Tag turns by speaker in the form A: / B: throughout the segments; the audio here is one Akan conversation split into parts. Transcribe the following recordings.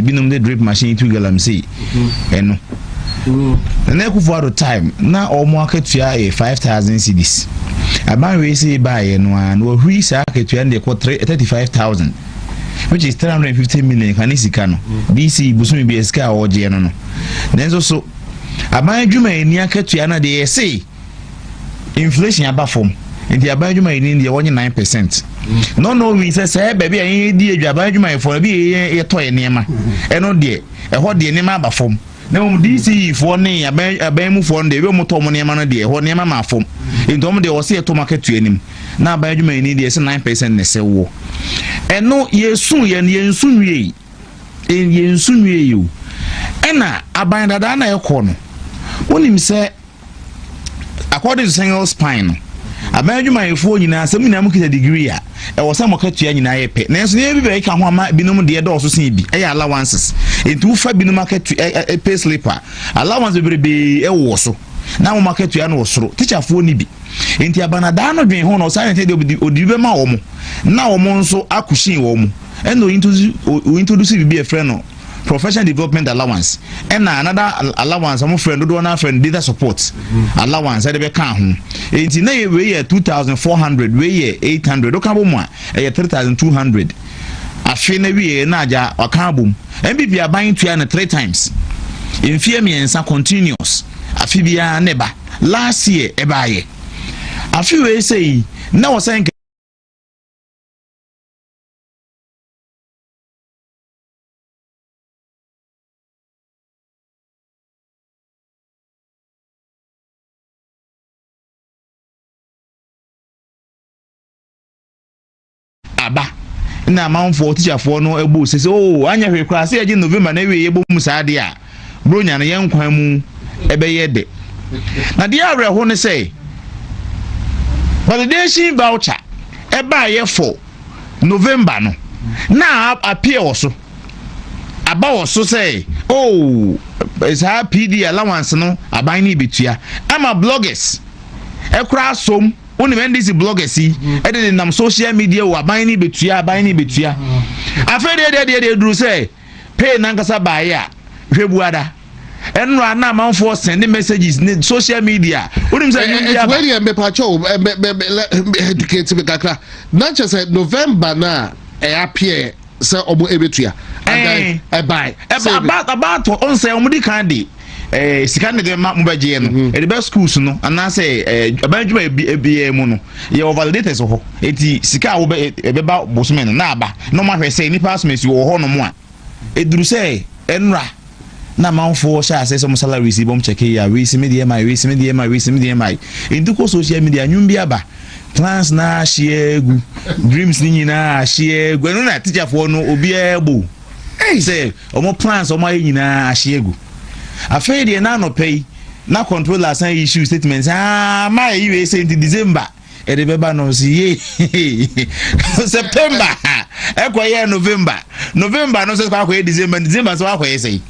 A: binum the drip machine to galamsey eno na ekufu at time na omo akatua 5,000 cedis aban we say buy no an wo hwi sa akatua de ko 35,000 which is 350 million kanisika no DC busumi BSK oje no then so aban adwuma eni akatua na de say inflation aba form nti aban adwuma eni de wonye 9%. No we say baby ayi di adwaba adwuma for bi ye toy nema eno de ho de nema aba form na mo DC for ne aban mu for de we mo to mo nema no de ho nema ma form nti mo de wo se to market tu anim na aban adwuma eni de se 9% ne se wo eno yesu ye nsunwie yo ena aban dada na ekọ no wonim se according to single spine aban adwuma efo nyina asem nyina mu kita degree a e wo sam okatua nyina ye pe na enso ne bi be ka ho ama binom de do so sen bi e allowances entu fa binom akatua pay slipper allowance berebe e wo so na mo akatua no soro teacher fo ni bi enti abanada no dwen ho no sa ne de odi be ma wo mo na wo mo nso akushin wo mo eno introduce bi e friend no professional development allowance and another allowance am friend do na friend data support allowance e be kan ho enti na we ye 2,400 we ye 800 o kan bo mu a e 3,200 afi na we na aja o kan bom MBB aban tua na 3 times in fear me ensa continuous afi bia ne ba last year e ba ye afi we say na wo say aba na manfo teacher for no ebu say anya hwe kra say agin November na we yebo mu saade a bronya na yenkwan mu ebe ye de na de awre ho ne say validation voucher eba ye for November no na appear also aba also say is ha PD allowance no aban ni betua ama bloggers ekra som oni mendisi bloggers yi e de nam social media wa ban ni betua afede de duru say pay nankasa bae a hwebuada enra na manfo send messages ni social media oni say media
B: where you me pacho educate me kakra na che say November na e appear say omo ebetua
A: e buy about on say omo di kan de sika ne de ma mbaje no e de best schools no ana say abanjuma ebie mu no ye validators ho eti sika wo be ba bosumen na aba no ma hwe say ni passments wo ho no mo a eduru say enra na manfo sha say some salary si bom check ya we si media my into social media nyum bi aba plans na share gu dreams ni nyina share gu no na teacher for no obi ebo say omo plans omo nyina share gu afei de na no pay na controller san issue statements my you say in December e de beba no si September e kwa ye November no say kwa December so kwa ye say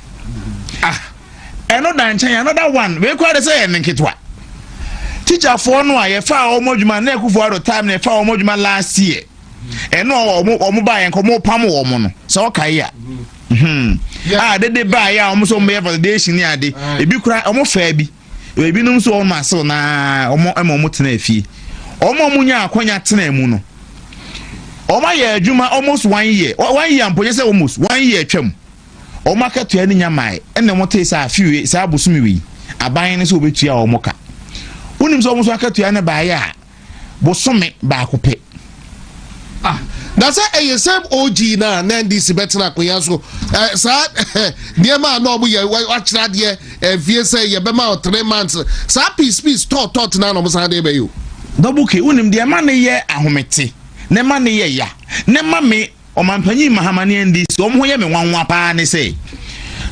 A: eno dan chan another one we kwa de say nketwa teacher for no a ye fa omodwuma na ekufo aro time na fa omodwuma last year eno omo ba ye nkomo pam wo mo no so kai ya de ba ya omo so me validation ni ade ebi kura omo fa bi ebi num so omo aso na omo tena afie omo munya akonya tena mu no omo ya adwuma almost 1 year amponye say almost 1 year twam omo akatua ni nyamae ene mo te sa afiwe sa abosumi wi aban ne so obetua omo ka unim so omo so akatua ne ba ya bosome ba akopɛ
B: that's a same OG na ndc betina koya so sa niema na obu ye wachira de vie say ye be ma 3 months sa peace talk na no musa de be you
A: double k unim de ma ne ye ahomete ne ma ne ye ya ne ma me omampanyi mahama ne ndc omo ye me wanwa pa ne say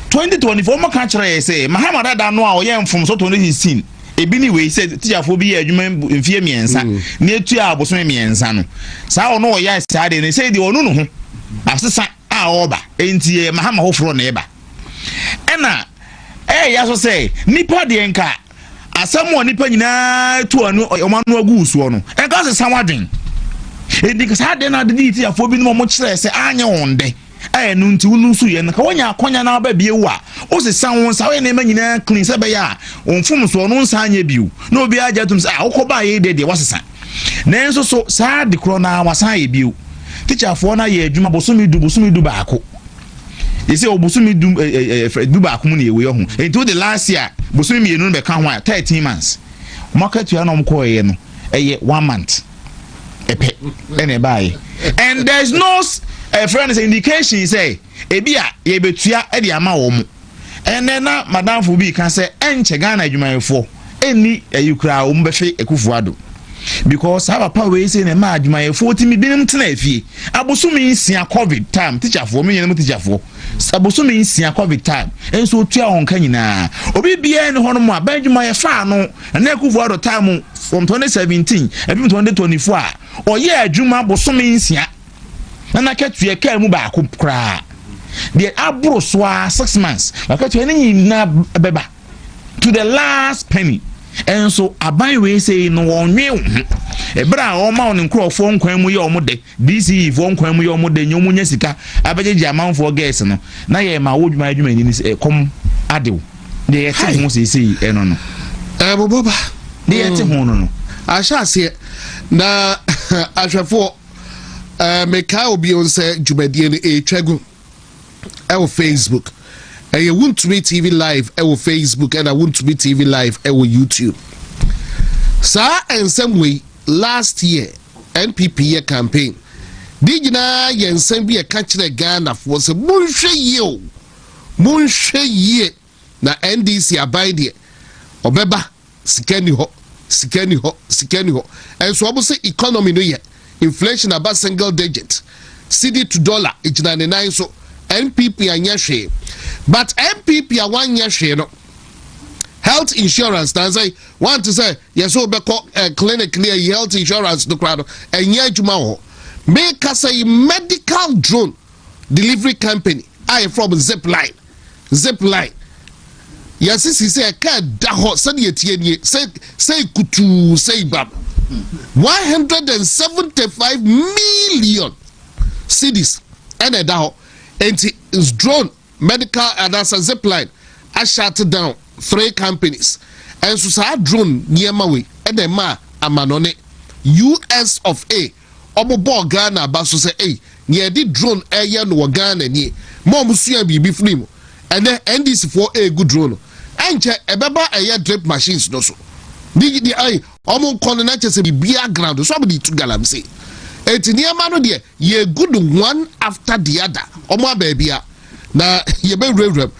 A: 2024 mo ka kire say mahama dada no a oye mfom so 2016 ebi ni we say teacher fo bi adwuma mfie miensa na etu abosom miensa no saa ono o ya saa de ne say de onu no ho asesa a oba enti mahama hofro na eba ena ya so say nipa de nka asamo nipa nyina tu anu o manu agu usuo no enka se sanwadwen edi ka saa de na de teacher fo bi no mo kire say anya onde no nti ulusu ye nka wonya akonya na ba bie wa o se san won sa we na ma nyina clean se be ya onfum so no nsa anya biu na obi ajatum se wokoba ye de wasesa na enso so sa de kro na wasan ye biu teacher fo na ye adwuma bosomi du baako you say bosomi du baako mu na ye we ho until the last year bosomi mienu be kan ho 13 months market you na omko ye no eye 1 month epe ene bae and there's no friend is indication say ebia ye betua e de ama wo mu and then na madam fo bi kan say enche Ghana adwumayefo eni ayukra wo mbefe ekufuado because our power we say na ma adwumayefo timi binim tena afie abosumi nsia covid time teacher fo me nyene teacher fo abosumi nsia covid time enso tua onka nyina obi bia ne hono mu abadwumayefa no na ekufuado time from 2017 and 2024 oye adwuma abosumi nsia na ketua ka mu ba akokra the abro so 6 months ketua ni na beba to the last penny and so aban we say no wonwe ebra o ma on nkrofo nkwan mu ye o mode DC fo nkwan mu ye o mode nyomu nya sika abejeje amanfo gas no na ye ma wodwuma adwuma ni kom adew de ye te ho sei eno no
B: boboba
A: de ye te ho no
B: asha se na ahwefo meka obi on say dwumadie ni etwagu Facebook you want to be TV live Facebook and I want to be TV live YouTube sir and some way last year NPP campaign digina yensen bi catch the Ghana for say munhwe ye na NDC abide obeba sikani ho and so obo say economy no ye inflation about single digit cedi to dollar $99 so NPP anyahwe but NPP a one year no health insurance dan say want to say yes so be clinic clear health insurance no crowd enya adwuma ho make say medical drone delivery company I from zipline yes say ka da ho say tie nie say kutu say bab 175 million cedis and a da ho and it's drone medical and as a zipline I shut down 3 companies and so sa drone near mawe and the ma amanone US of A obo Ghana ba so say near the drone air no Ghana ni mom sua bibi film and then NDC for a good drone enche ebeba air drip machines no so di ai omo kono na chese bibia ground so be to galamse etiniama no de ye good one after the other omo ababia na yebe rewrem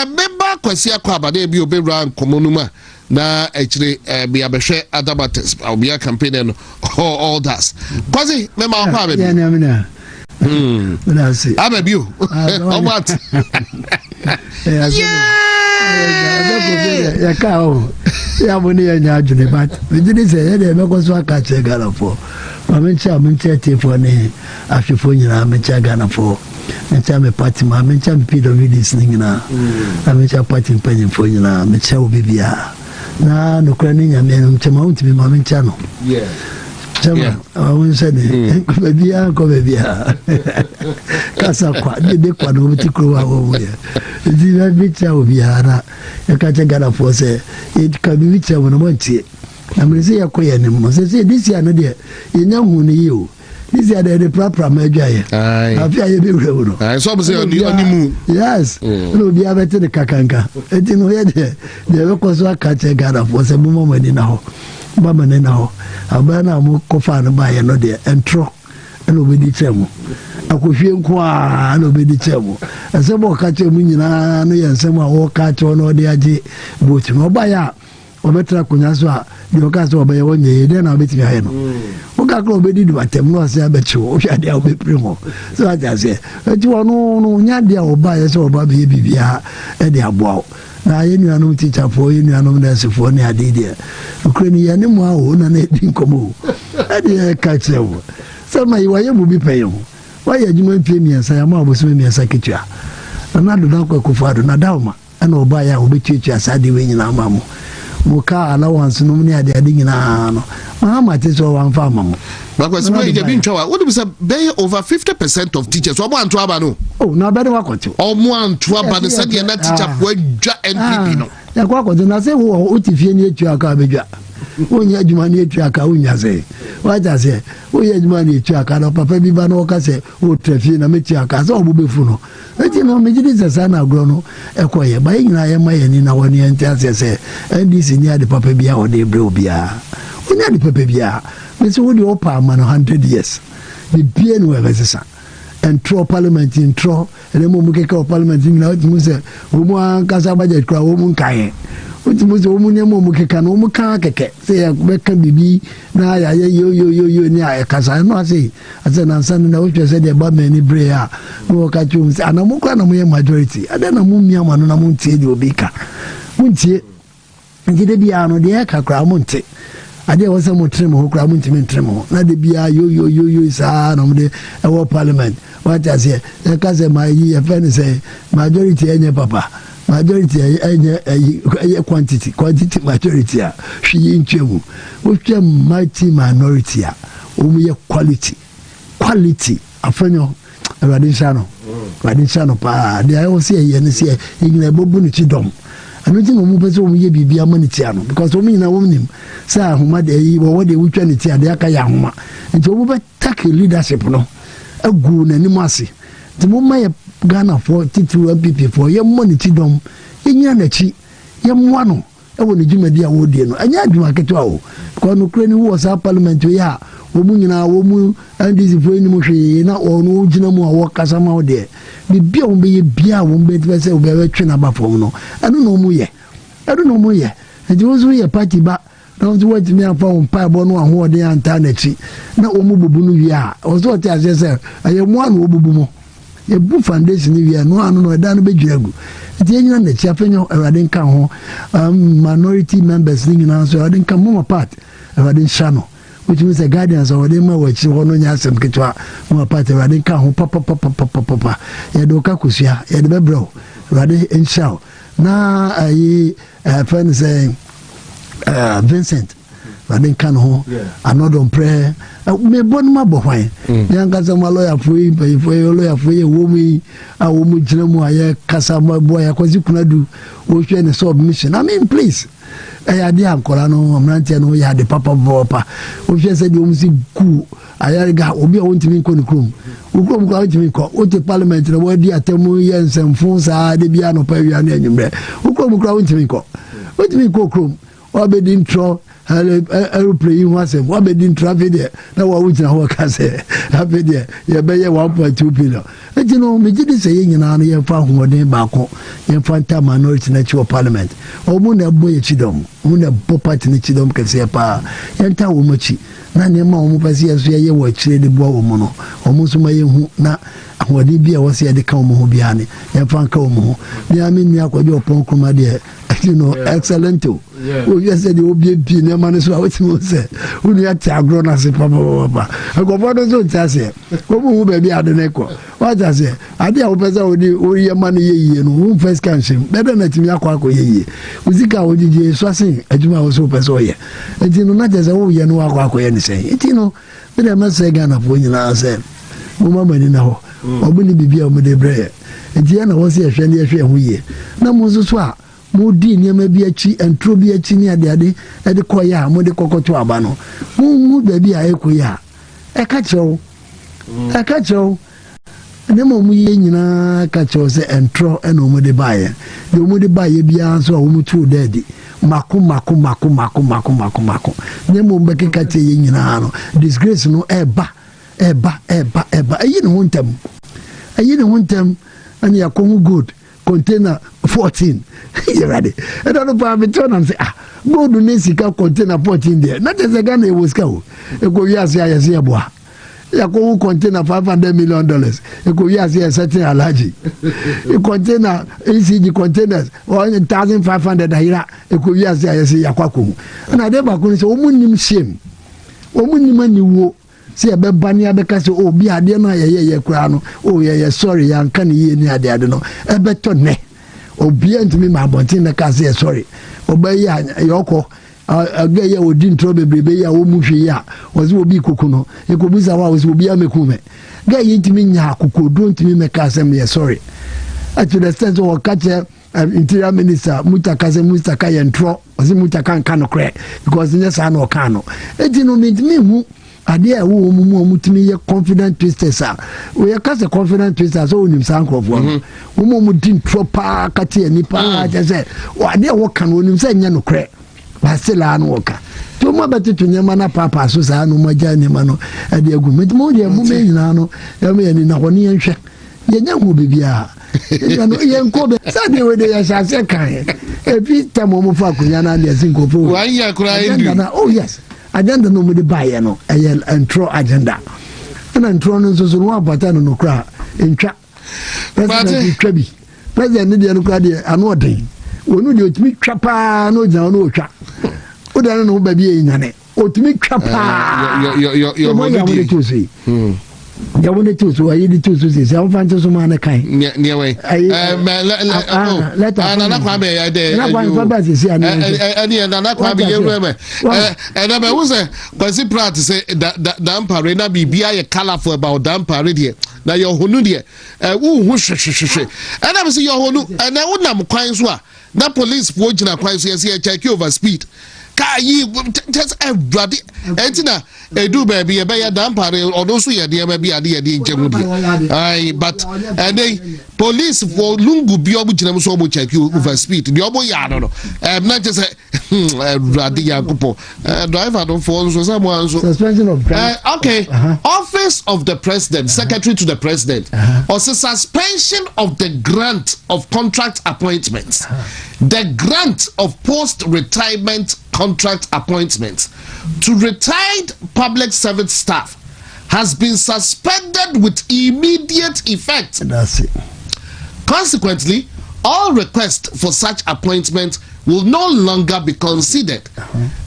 B: member kwasi akwa abade bi obewra nkomonuma na echire bi abehwe adabates obia campaign no all that kwasi member akwa ababi
C: ya na mina see
B: ababi o what
C: ya kao ya moni ya nyajune but we didn't say they make us work at Ghana for mencha for ne afifo nyina mencha Ghana for mencha me party ma mencha me PWD singina mencha party penyin for nyina mencha obibia na no kra ni nyame no mchema untimi ma mencha no chama awon se ne ko bebia kasa kwa de kwa no bitikro wa wo ya di na bicha obia na ya ka che Ghana for se it ka bi bicha wo no montie na mrese yakoye ne mo se this year no de yenya hu ne yi o this year the proper madwaye afia ye be wura wo no
B: so be say oni mu
C: yes no bi abete de kakanka enti no ye de be ko so aka che Ghana for se mo mo ni na ho ba mane na ho abana mo ko fa no ba ye no de entro no be di chemu akofie nko a no be di chemu ase bo ka chemu nyina no ye nsem a wo ka che no de age botu no ba ya obetra kunya so a de o ka so obaye wonye de na obetimi aye no o ka kro obedi du batem no ase abechiwo o hwa de obepre mo so aja se eti wono no nya de oba ye so oba be bibia e de aboa na ye nuanom teacher for ye nuanom nurse for ne ade de okreni ye ne mo a o na na di nkomo e de ka chewo so ma yiwa ye mu bi peyo wa ye adwuma pie miensa ya ma oboso miensa ketua na do na kwa kofado na dauma ana oba ya obetuatua asa de we nyina amamu muka allowance no ne ade nyina no mahama te so wan fa mamo
B: because we dey bin twa what be say be over 50% of teachers omo anto aba no
C: oh na be wa koto
B: omo anto aba no say na teacher po adwa NPP no
C: ya kwa koto na say wo otifie ni etu aka abedwa onye adwuma ni etu aka onya say waja say onye adwuma ni etu aka no papa bi ba no ka say o trafie na metu aka say obubefu no eti no mejidi sesa na agro no ekoye ba nyina ye ma ye ni na woni enti asese ndc ni ade papa bia o de bre obia oni ade papa bia me so wodi opa ma no 100 years the bien we resesa entro parliament intro ele mo mukeka parliament ni na otimu se o mo ankasa budget kra o mo nkan otimu se o mo ne mo mukeka no o mo kan keke se ya beka bibi na ya yo ni akasa no ase na san na o twese de ba mani bre a no ka chum se ana mo kra na mo ye majority ada na mo mia ma no na mo ntie de obika mo ntie ngide bia no de ka kra mo ntie ade wo se mo trem ho kra mo ntimi trem ho na de bia yo sa na mo de e wo parliament what I say e ka se my ye fen say majority enye papa majority enye quantity majority a hwi ntwemu wo twem mighty minority a o mu ye quality afenyo radin sano pa de ayo se ye ne se igna bobu ni chidom anu ti mo pese o mu ye bibia ma ni tia no because o mu na wo nim sa ahoma de yi wo de wutwa ni tia de aka ya ahoma nti o mu be take leadership no agu na ni ase nti mo ma ye Ghana for titru MPP for ye mo ni chidom enya na chi ye mo no e wo ni dwumadi a wo die no anya adwuma ketwa o because no kure ni wo sa parliament ya wo mu nyina wo mu ndc for ni mo hwe na o no gina mu a wo kasa ma wo de bibia wo be ye bia wo be tse wo be twe na ba fom no anu no mu ye nti wo zo ye party ba na wo what me afa wo pa bo no aho de anta na chi na o mu bubu no wi a wo zo te ase se aye mu anu obubu mo ye bu foundation ni wi a no anu no da no be dwiragu nti enyina na chi afenyo awade nka ho minority members ni nyina so awade nka mo part awade nshano which means a guidance or the more which one on yasem kitwa mo part awade nka ho papa ye do ka kusia ye de bebro awade enshaw na ayi friend say Vincent Radin kan ho another prayer me bon ma bo hwan nyanga za lawyer foi lawyer foi wo mi a wo mu gina mu aye kasa ma bo ya kwazi kunadu wo hwe ne submission I mean please ya de ankola no amrantia no ya de papa vopa wo hwe se de wo si ku aya ga obi a wontimi ko ne krom wo krom ko wontimi ko wo te parliament no wo di atemu ye nsemfo sa de bia no pa wi na enyumre wo krom ko wontimi ko krom obedi intro aeroplane wasem obedi intro afede na wa wutina ho ka se afede ye be ye 1.2 billion ejino megidi se ye nyina no ye fa hoden ba ko ye fa nta minority na chiwo parliament omu na bo ye chidom mu na bo party ni chidom ke se pa ye nta wo machi na ne ma omu pese ye so ye wo chire de bo omu no omu so ma ye hu na ahode bia wo se ye de ka omu ho bia ne ye fa nka omu ho bia mi ni akwaje opon kuma de excellent o you said you be na man so what you say unu ya ti agro na se papa agobo do so tase ko mu be bia de ne ko what I say ade a wo pese o ye man ye no who first can shame better na timi akwa ye uzika wo jije so asen adwuma wo so pese o ye enti no na je wo ye no akwa ye ne sen enti no be dem na se Ghana fo nyina se mo mama ni na ho obuni bibia o me de bre enti ya na wo se ehwe ne ehwe ho ye na mo so a mo di niam bi achi entro bi achi ni ade e de koya mo de kokoto aba no mu ba bi a ekoya e ka chew ne mo mu ye nyina ka chew se entro e no mo de baye de mo de baye bia so a wo mu tu daddy mako ne mo be ka che ye nyina no disgrace no eba ayi ne hontem ani yakomu good container 14 you ready I don't know for me turn and say go do nesika container 14 there not as a Ghana e was go e go yas ya boa ya ko container $500 million e go yas ya certain allergy e container ECG containers 1500 naira e go yas ya kwako na de ba ko so omunnim shame omunnim aniwo se be bani abeka se obi ade no ye kura no o ye sorry ya nka ne ye ni ade no e beto ne obia ntimi ma abontin na ka say sorry obayi yoko aga ya odi ntro bebrebe ya wo muhwe ya wozi obi kuku no ekobuza wa wozi obi amekume ga yintimi nya akukodo ntimi me ka say me sorry at the sense of catch interior minister mutakaze mutaka yentro wozi mutaka nka no kre because nyesa na okano eti no ntimi hu ade a wo mu mutimi ye confident twisters a we kase confident twisters so onim san krofo wo mu din tropa kate ani pa je ade wo kan onim se nya no kre basela no woka to mo betetu nyema na papa so sa no magya nyema no ade agu metimo de mu me nyina no ya me ni na honi yenhwe ye nya hu bibia ya no ye nkobe sa de we de ya sha se kan e bi tamo mo fa kunya na de sinkofo
B: wa ya kura ndu
C: oh yes agenda no mo de baye no e entro agenda na entro no so no abata no kra entwa president twa bi president de no kra de ano odin wonu de otimi twa pa no gyan no otwa o da no ba bi enyane otimi twa pa
B: yo mo de
C: tusi ya wonde tusi ayi di tusi se am fan tusi ma na kan
B: ne we na kwa be ya de
C: na kwa ba se si
B: ani na kwa be ye we na be wo se kwasi practice da mpare na bibia ye colorful about da mpare de na yo honu de wo hu hwehwehwe na be se yo honu na wo nam kwan so a na police for gina kwan so ye check over speed ka yi just everybody entina edu baby e be ya dampare odo so ye de ma bi ade ye de njemu de ai but and police for lungu bi obu gina so obu check over speed de obu ya no na just everybody ya kupo driver don for so someone so
C: suspension of
B: okay office of the president secretary to the president or suspension of the grant of contract appointments the grant of post retirement contract appointments to retired public service staff has been suspended with immediate effect.
C: That's it.
B: Consequently, all requests for such appointments will no longer be considered.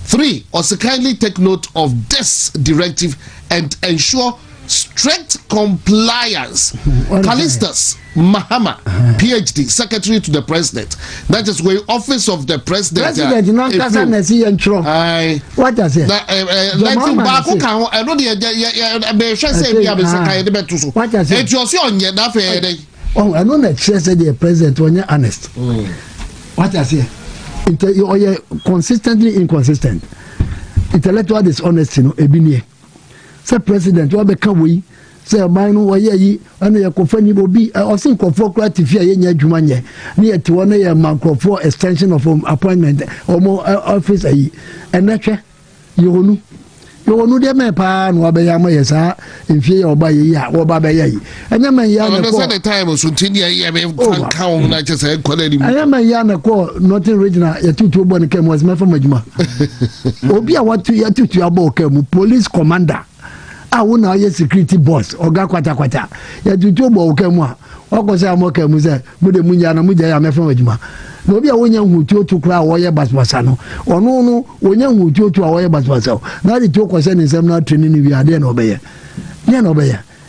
B: 3. Also kindly take note of this directive and ensure strict compliance. Callistus Mahama, PhD, Secretary to the President. That is where office of the president.
C: President, not Kasanesi and Trump. What does it?
B: What does it? It was on your affair.
C: Oh, I know that she said the president when you're honest. What does it? You're consistently inconsistent. Intellectual dishonesty, no, Ebinie. Say president, what become we? Say man no waye yi ana ye kofani obi osin kofo creative ye nya adwuma nye na ye te wona ye makrofo extension of appointment omo office ayi enatwe yonu de me pa no abeya ma ye sa enfie ye oba ye ya oba be ye yi enya man ya na ko
B: the time so tini ye be kan na che say kwala ni
C: enya man ya na ko nothing regional ye tutu obo ne kem was me fa majuma obi a watu ya tutu abo kem police commander wona ye security boss oga kwata ya tutu bo okamu a wakosa amokamu se mude munya na muja ya mefa adwuma na obi a wonya hutu otu kra wo ye basbasa no ono no wonya hutu otu a wo ye basbasa na de to kwase ne sem na training ni wi ade na obeye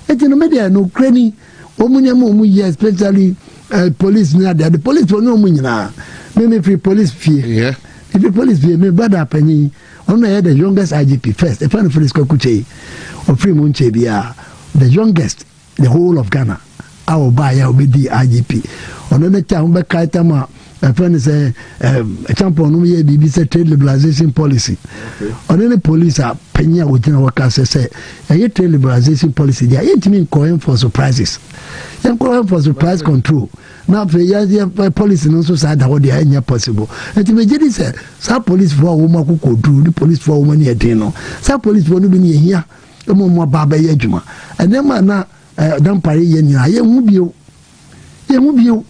C: eti no media no krani omunya mu ye especially police na the police no mu nyina me free police fee
B: yeah
C: if police fee me brother pani ono ye the youngest IGP first e fan police ko kuche of free munche bia the youngest the whole of Ghana our buy obedi IGP ono na cha humbe kaita ma friend say champion no ye bibi say trade liberalization policy ono ne police a penya wojina waka say ye trade liberalization policy dia ye ntimi nko for surprises yan ko for surprise control na fe ya policy no so say that what dey anya possible ntimi jedi say sa police for wo makoko du the police for wo mani edin no sa police for no bi ne hia mo baba ye adwuma enema na dampare ye nyina ye hu bio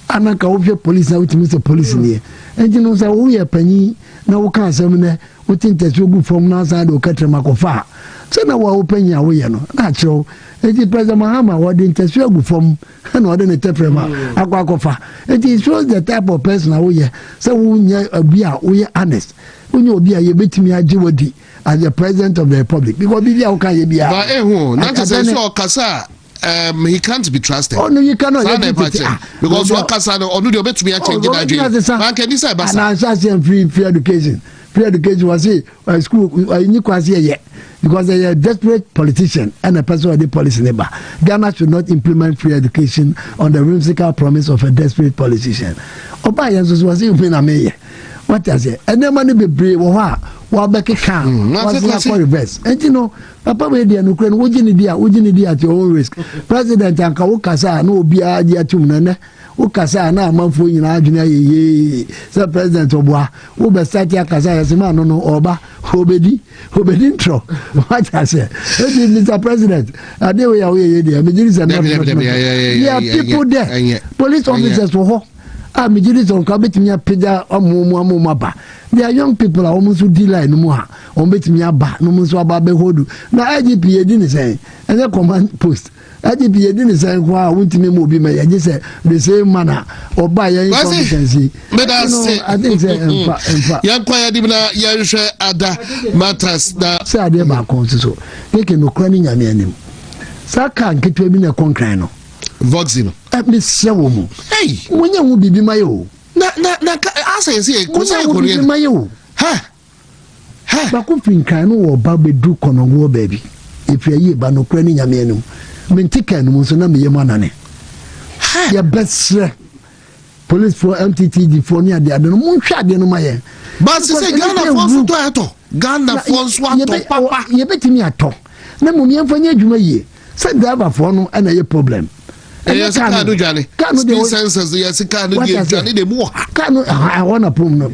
C: anaka wo hwe police na wotimi se police ne enti no sa wo ye panyi na wo kan asem ne wo tintasu gu from na sa do katrema kofa se na wo panyi a wo ye no na kiro enti president mahama wo de tintasu gu from na wo de ne tetrema akwa kofa enti shows the type of person wo ye se wo nya obi a wo ye honest wo nya obi a ye betimi age wodi as the president of the republic because bibia o kan ye bia
B: ba na say so okasa he can't be trusted.
C: Oh no, you cannot.
B: Because what Kasano or no bet to be a change in Nigeria. Man can decide by
C: free education. Free education was it school in Kwasi yet. Because they are a desperate politician and a person of the policy neighbor. Ghana should not implement free education on the whimsical promise of a desperate politician. Oba Yansus was even a mayor. What does it? And then money be brave or back a can. What's not reverse? And you know, Papa Wadi and Ukraine, would you need at your own risk? President Ankawukasa, no be idea to Nana. Ukasa na manfo nyina adwena ye se president obwa wo be start akasa yesema no oba obedi ntro what I say Mr. President ade we ye dey me say yeah people there police officers for ho me jiri so ka betimi apega amumu aba they are young people are almost dealer no mu ha on betimi aba no mu so aba be hodu na IGP ye di ni say and command post IGP ye di ni say kwa wuntimi mo bi me ye say the same manner oba ye competency
B: but I think say emfa yan kwa ya di na ya hwe ada matters na
C: say ade ba kon so yeke no kra ni nyame anim saka nketwa bi na konkran no
B: Voxino.
C: Me se wo mu.
B: Hey,
C: wonya hu bibi mayo.
B: Na asa yesi ko say ko
C: bibi mayo.
B: Ha.
C: Ba ko finkan no wo ba bedu kono wo baby. If you ba no kra ni nyame anum. Me ntika no so na me yema nane.
B: Ha.
C: Ya besre. Police for MTTD for ni ade no mu hwa ade no maye.
B: But say Ghana force to ato. Ghana force to papa.
C: Ye betimi ato. Na mu me mfanya adwuma yie. Say driver for no na ye problem.
B: Yes, Kanu Johnny. Kanu senses yes, Kanu Johnny the more.
C: Kanu I want a problem.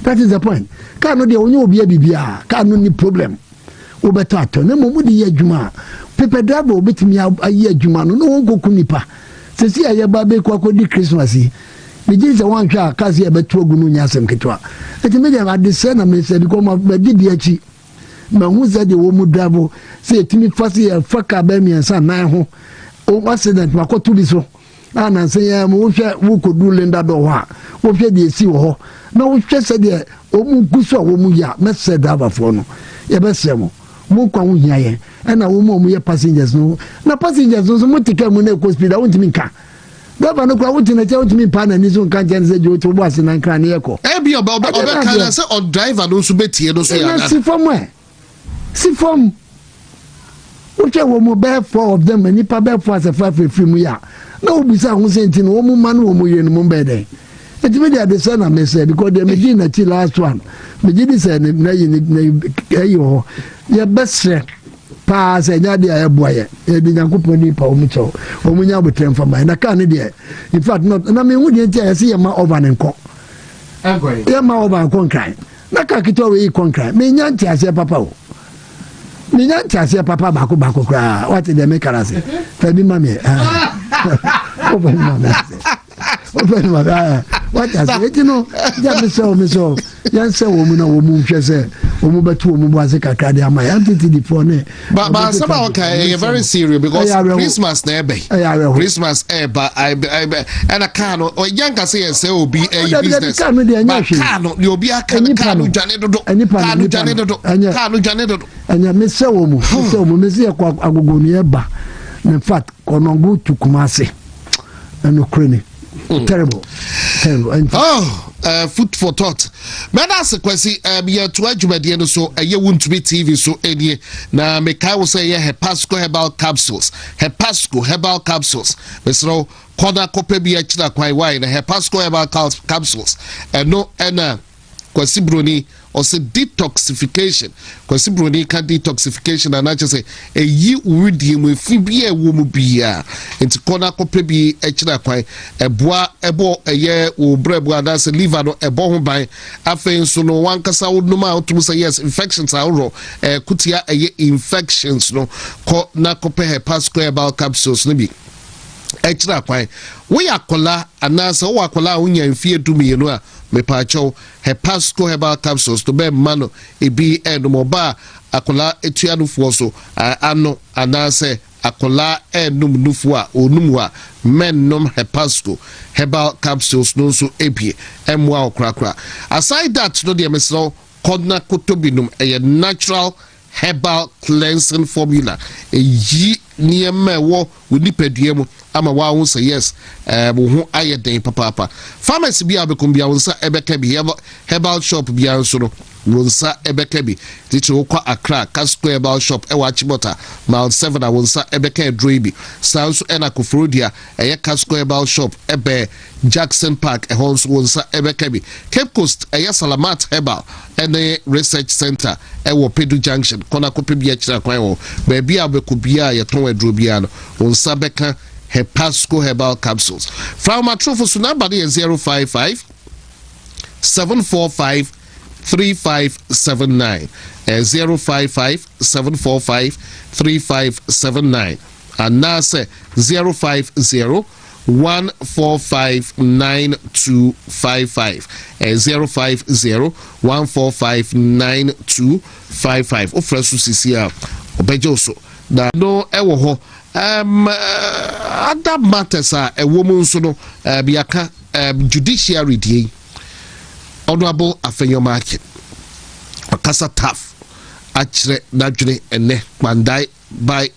C: That is the point. Kanu de onye obi bibia. Kanu ni problem. Obeto ato. Na mo di adwuma. Pepe driver obetimi ayi adwuma no no go kunipa. Sesi aye ba be kwa di Christmas yi. Me ji se wan hwa akazi ebeto ogunu nya asem ketwa. Eti me dem adese na me se because ma di di achi. Ma hu ze de wo mu driver se etimi fasi e faka ba mi ensa nan ho. O accident makoto bi so na say ya mo hwe wo kodu Linda do ho wo hwe de esi wo ho na wo hwe se de o mu guso wo mu ya me se driver fo no ye be se mo kwa wo hia ye na wo mu ye passengers no na passengers so mo tika mu na ko speed a won timi nka driver no kwa wo tina che won timi pa na ni so nka chen se jo to bo ase na nkra na ye ko
B: e bi oba kana se on driver no so betie no so ya na
C: si form which are one more 4 of them, and if I bear for us a 5 free ya. No, besides, who sent in one man who moved in Mumbede. It's really at the son of me said, because the Medina till last one. Medina said, your best friend. Pass and Yadia boy, a Dinakuponi Paumicho, or when you would turn for mine. I can't idea. In fact, not, and I mean, wouldn't I see a ma over and co. Yama over and concry. Nakakito, we concry. Me yanti as a papa. Me nyanti ase papa bako kra what dey make us fabi mami open mami what as you know ya me so yan se wo mu na wo mu hwe se wo mu betu wo mu boase kakra dey amai MTTD for ne
B: but somehow okay very serious because Christmas na ebe Christmas eba I and a can or yanka say obi business kanu the obi aka kanu jane dodo anya me se wo mu me se kwa agogo ni eba in fact konongo tukumase no kreni terrible and food for thought. Man, that's a question. Yeah, to adjumadi no so a won't be TV so any na meka will say Hepasco herbal capsules. Hepasco herbal capsules. Mr. Corner copy be a china quite wine. Hepasco herbal capsules. And no kwasi broni or say detoxification. Kwasi broni can detoxification and I just say a ye udi mu fibie wo mu bia into corner copy be a china quite a bois ebo a year wo brebo that's a liver no ebo ho ban afen so no wan kasa wo no ma to say yes infections are ro kutia infections no ko na copy Hepasco herbal capsules no bi extra kwai we akola anasa wo akola unya mfie dumi no a mepacho Hepasco herbal capsules to be mano ebi enmoba akola etuanufo so ano anase akola enum nufu a onum a mennom Hepasco herbal capsules no so ebi emwa okrakra aside that no de mesro kodna kotobinum a natural herbal cleansing formula eyi niyema wo wonipadua mu ama wa ho say yes wo ho ayeden papa pharmacy bia bekombia wonsa ebeka bi herbal shop bia nso no wonsa ebeka bi tichi wo kwa Accra Casco herbal shop e wa Chibota Mount 7 wonsa ebeka edroibi sanso ena Kofrodia eye Casco herbal shop ebe Jackson Park e honso wonsa ebeka bi Cape Coast eye Salamat herbal ene research center e wo Pedu Junction kona kope bia kira kwan wo ba bia bekobia ye ton edro bia no wonsa beka Hepasco herbal capsules from Matrofo Sunabadi 055 745 3579 055 745 3579 and now say 050 145 9255 050 145 9255 ofra su sisia obejoso na no ewo ho other matters are a woman so no biaka judiciary die honorable afenyo market akasa tough achre nadwene ene mandai by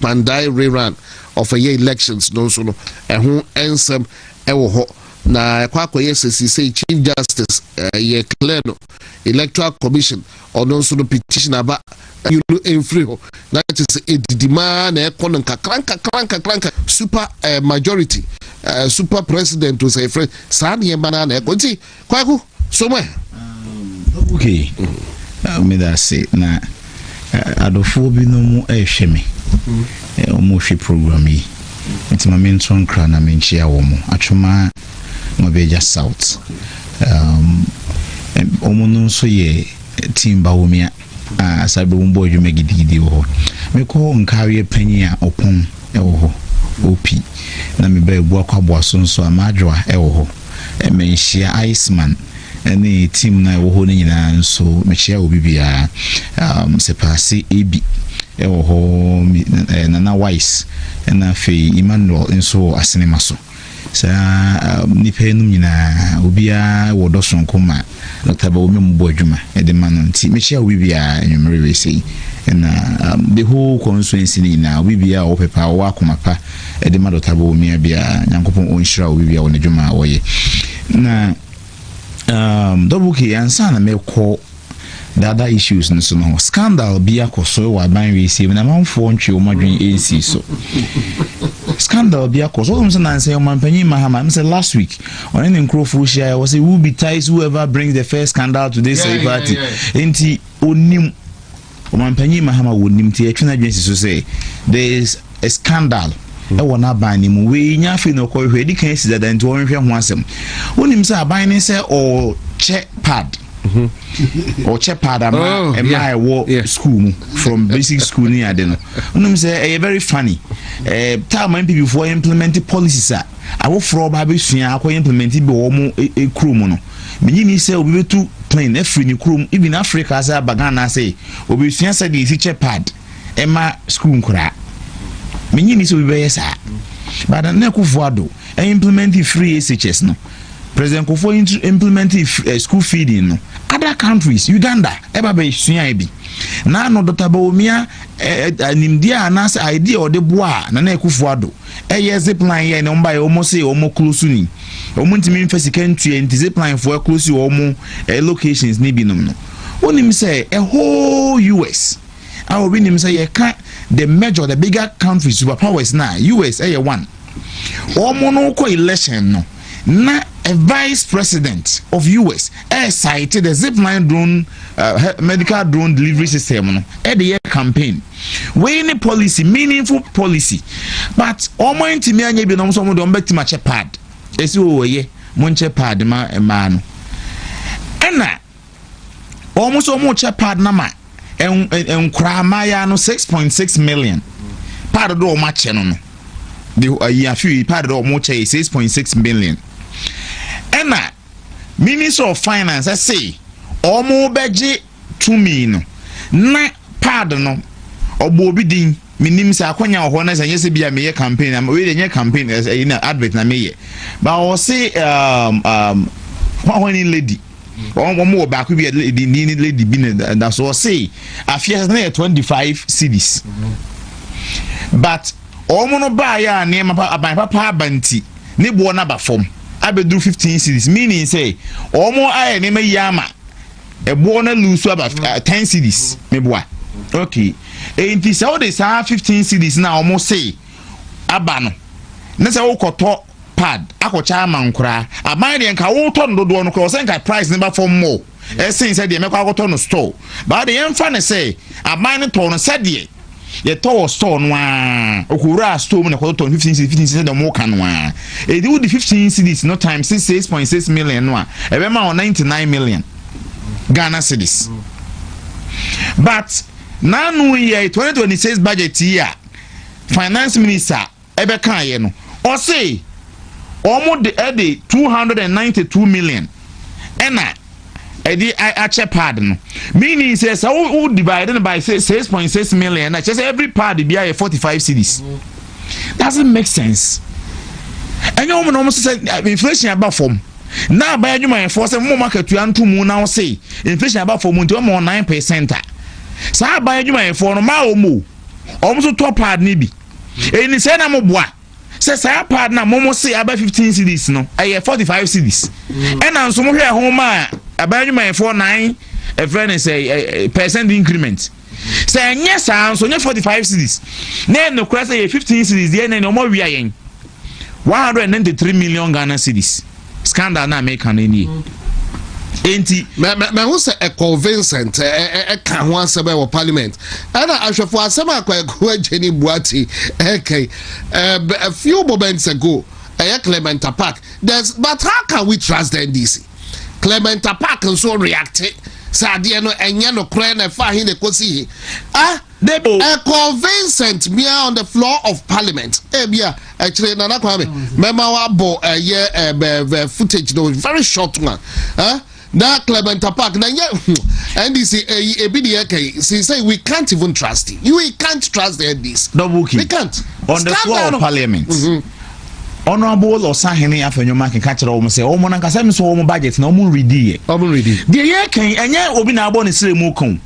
B: mandai rerun of a year elections no so no ho ensem ewo ho na kwakwa yes say chief justice ye clear no electoral commission or no so no petition aba you know in free that is a demand economic kranka super majority super president to say friend san ye banana e konti kwaku somewhere
A: okay me that say na adofo bi no mu ehwe me omo hwe program yi ntima me ntron kra na me nchia wo mo atwoma Mabeja South omo no so ye timba wo mia asabe wo mbo dwuma gidigidi wo me ko nkawe panyi a opon wo ho opi na me ba ebu akwabo so nso amadwa wo ho me nhia Iceman any team na wo ho ni nyina nso me chia obi bia sepasi ebi wo ho na wise na fe Emmanuel nso asinema so sa nipa enum nyina obia wodo sonkoma Dr. Bawumi mbo adwuma e de mano nti me chia obi bia enwumere we sei na the whole constituency ni na obi bia wo pepa wo akomapa e de ma Dr. Bawumi bia nyankopon onhira obi bia wo ne dwuma wo ye na double key answer na me call the other issues nso no scandal bia koso wa ban we see na manfo ntwe o madwen AC so scandal bia koso so na say o manpanyi mahama me say last week on any crowful share was say who be ties whoever brings the first scandal to this party enti onim o manpanyi mahama wonim ti atwena dwen so say there is a scandal e wona ban ni mu we nya fe no ko hwe di kan si dada nti won hwe ho asem wonim say aban ni say o che pad or chepad am wo school from basic school ni ade no wonim say very funny time when people before implement policies I wo fro ba be sua akọ implement bi wo mu ekrom no menyi ni say obi betu plane every ni krom even Africa say bagana say obi sua say the chepad ema school nkura menyi ni say obi be yesa but na kufuado implement free SHS no President Kofo implement school feeding no other countries Uganda eba be sua bi na no Dr. Bawumia nimdia anas idea o de boa na Kufuado zipline ye no mba omo say omo close ni omo ntimi mfasika ntue nti zipline for close omo locations ni bi no onim say a whole US I will be say the major the bigger countries superpowers na US one omo no ko election no na a vice president of US cited the zipline drone medical drone delivery system no the campaign we any policy meaningful policy but omo ntimi anya bi no so mo do mbetima chepad esi wo ye mo chepad ma no ena omo so mo chepad na ma enkra ma ya no 6.6 million part do ma che no the year few part do mo che 6.6 million ena Minister of Finance I say omo beje to me no na pad no obo obi din minim say akonya ho na say yesi bia me campaign am we dey campaign na advert na me ye but I say one lady Omo back be the lady bin that's all say afia na 25 cedis. But omo no buy ya na aban papa banti ne bo na ba fom abedu 15 cedis, meaning say omo aye ne mayama e bo na lose about 10 cedis me boa. Okay, enti say all the 15 cedis na omo say abano na say wokoto pad akocha amankura aban de nka wo to no do no ko say nka price never for more essence say de mekwa akoto no store but de yemfa ne say aban ne to no say de ye to store no a okura store mu ne ko to 15 cedis de mo kan no a e do the 15 cedis no times 6.6 million no a e be ma 99 million Ghana cedis. But now no year 2026 budget year finance minister ebe kan ye no o say almost the 292 million ena edi ache pad no, meaning says who divided by 6.6 million na just every pad be 45 cedis. Doesn't make sense. And you almost say inflation about form now by you my force more market to antu mu now say inflation about form to more 9%. So by you my for no ma omo almost top pad ni bi eni say na mo boa say say pad na momo say about 15 cedis no 45 cedis and na so mo hwe ho ma about you my for 9 a friend say percent increment say yes so 45 cedis na no cross 15 cedis dey na no mo wi ayen 193 million Ghana cedis scandal na make an any enti
B: me who say a convincent can ho asebe wo parliament ana ahwefo asema akwa Jenny Buati a few moments ago Clement Park but how can we trust the NDC Clement Park and so react sadie no enye no kra na fa hin ekosi a convincent me on the floor of parliament bia actually na kwame mema wa bo footage no very short one na Clement Park na NDC ebi de kai say we can't even trust you. We can't trust the NDC. We can't
A: on the floor of parliament. Honorable Osahene Afenyoma can catch all say, oh, Monacasem so budget no more ready. The year can and yet obi na born is Remokon.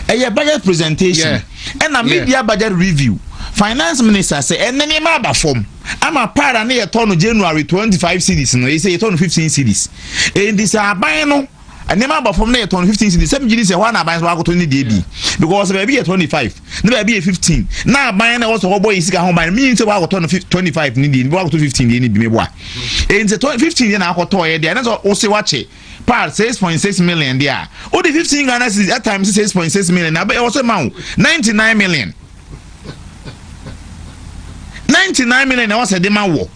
A: A budget presentation and a media budget review. Finance minister say, and then a form. I'm a part and a ton of January 25 cities, no, he say a ton of 15 cities. And this are buying. And never from there 15 cities. 7 cities one buys 20 dB because maybe a 25, never be a 15. Now buying also boy is home by means of 25 need to 15 need be what. In the 15 in our toy there, and also watch it. Part 6.6 million there. Oh, the 15 Ghana is at times 6.6 million. Now, but also amount 99 million. 99 million. I was a demand war.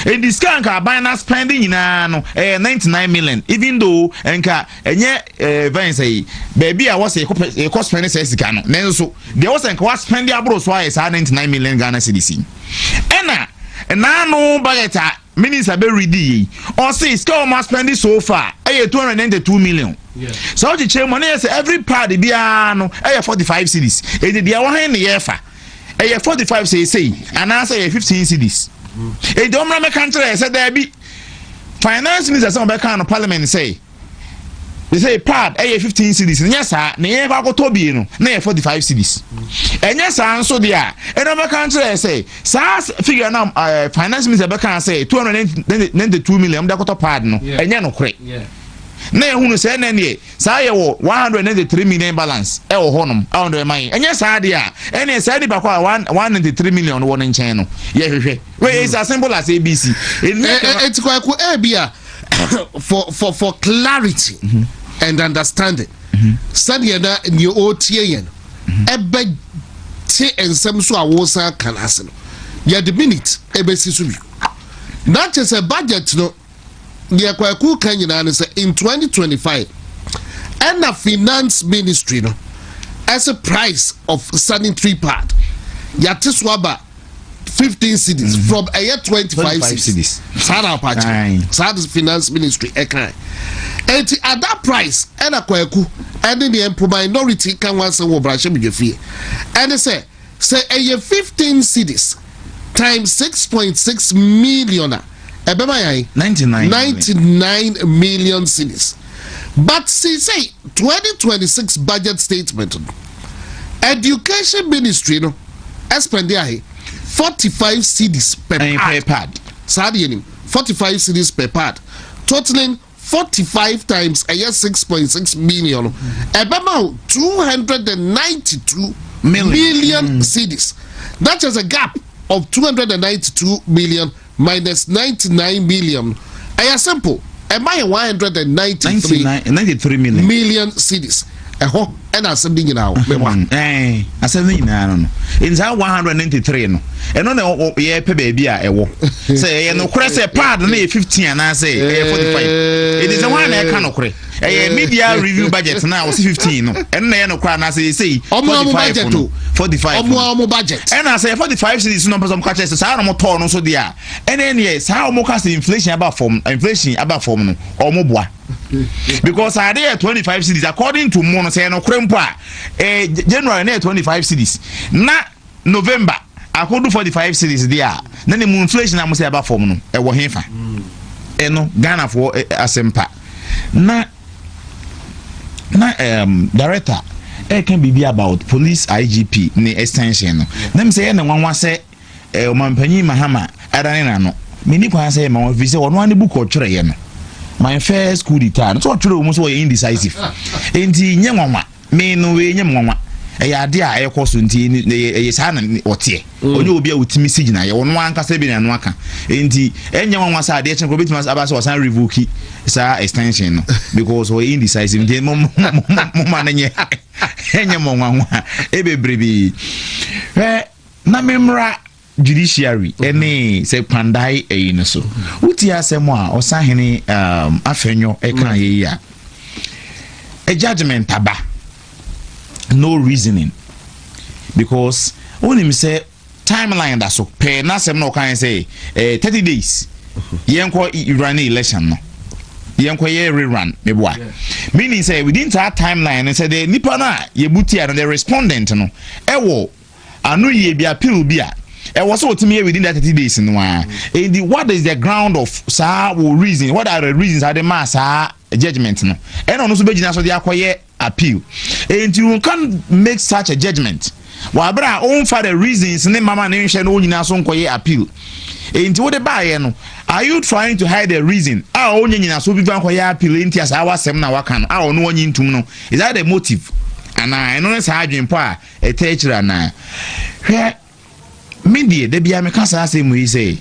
A: A discount car buying us spending in 99 million. Even though enka enye Vance say baby I was a cost spending says Ghana. Then so there was a cost spending abroad so is 99 million Ghana cedis. And now no budget minister be ready. Or say scale must spending so far 292 million. Yeah. So the chairman say every party be 45 cedis. E dey one in the year fa. 45 say and I say 15 cedis. A domra country said there be finance minister some back on parliament say they say part 15 cedis and yes sir na go to be no na 45 cedis and yes sir so there and other country say SARS figure now finance minister back can say 292 million that go to part no and no correct na ehunu say na ne say ye 193 million balance e wo honum awon do man enye say de a ene say de bakwa 193 million wo nchen no ye hwehwe we is as simple as ABC
B: it's quite bia for clarity and understanding study na new otie yen ebe ti ensem so awosa kan ase no ye the minute ebe si so bi not just a budget no the Kwaku Kanyana say in 2025 and the finance ministry no as a price of sanitary pad yatiswaba 15 cities from a year 25 cities sada finance ministry ekan and at that price and a Kwaku and in the minority can once and obrashe bidefie and they say a year 15 cities times 6.6 million 99 million cedis. But see, say 2026 budget statement, education ministry no spend there 45 cedis per pad. 45 cedis per pad, totaling 45 times a year 6.6 million. About 292 million cedis. That is a gap of 292 million minus 99 million. I simple. Am I 193 million cedis? And I'm sending now.
A: Assembly now. In 193 no. And on the baby say no cress part 15 and I say 45. It is the one I cannot create. A media review budget now 15 no. And then no crown I say 45 budget. And I say 45 cities numbers of catches so no more so there. And then yes, how more cast inflation about form no or more. Because I there 25 cities according to Mono say no krempa January near 25 cities na November I could do 45 cities there then the inflation I must say about form no e wo hefa no Ghana for asempa na director can be about police IGP ni extension no them say na wanwa say omampanyi mahama adane na no mini kwa say ma office wono an book o twere ye no my first coup d'etat so twere o so indecisive enti nyenwanwa me no we nyemwanwa ya ade a ekoso nti ye sa na otie onye obi a utimi sigina ye wono anka se bi na no aka enti enyenwanwa sa ade chen ko betima aba so san revoke sa extension no because we indecisive nti mo mananye enyemwanwa ebebrebi na memra judiciary any say pandai no so uti asemo a osahene afenyo e kan ye ya a judgment aba no reasoning because when him say timeline that so pay na sem no kan say 30 days yenko run election no yenko ye rerun meboa meaning say within that timeline and say the nipa na ye buti and the respondent no ewo anu ye bi appeal bi a was so to me within that 30 days no what is the ground of sa reason, what are the reasons are the mass judgment no and on so be so dey akoye appeal and you can make such a judgment wa bra on for the reasons ne mama ne nhwe no nyina so nkoye appeal and what the buy no are you trying to hide the reason onye nyina so bi van koye appeal enti asa wasem na waka no no onye ntum no is that the motive and I know say adwen po a etechira na hwe media de bia me kasa ase mu yi say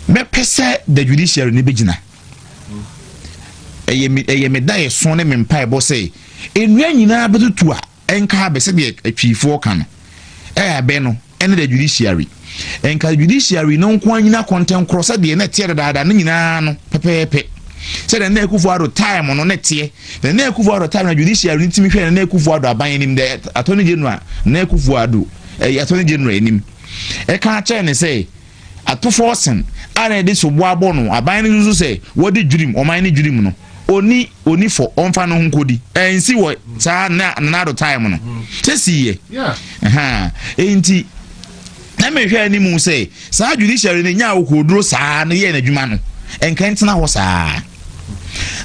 A: me pese the judiciary ne begina eye me dai so ne me mpa ebo say enua nyina betutu a enka be se de atwifo ka no be no ene the judiciary enka judiciary no nko anyina content cross de na tie dada no nyina no pepepe say the na ekufu ado time no na tie the na ekufu ado time na judiciary ntimi hwe na ekufu ado aban nim de attorney general na ekufu ado attorney general enim e kan che ne say atoforsen ana de so bo abono aban ne nso say wodi dwirim o man ne dwirim no oni for onfa no nkodi ensi wo sa na do time no chesiye enti na me hwe ani mu say sa judiciary ne nya akoduro sa na ye na dwuma no enkentena ho sa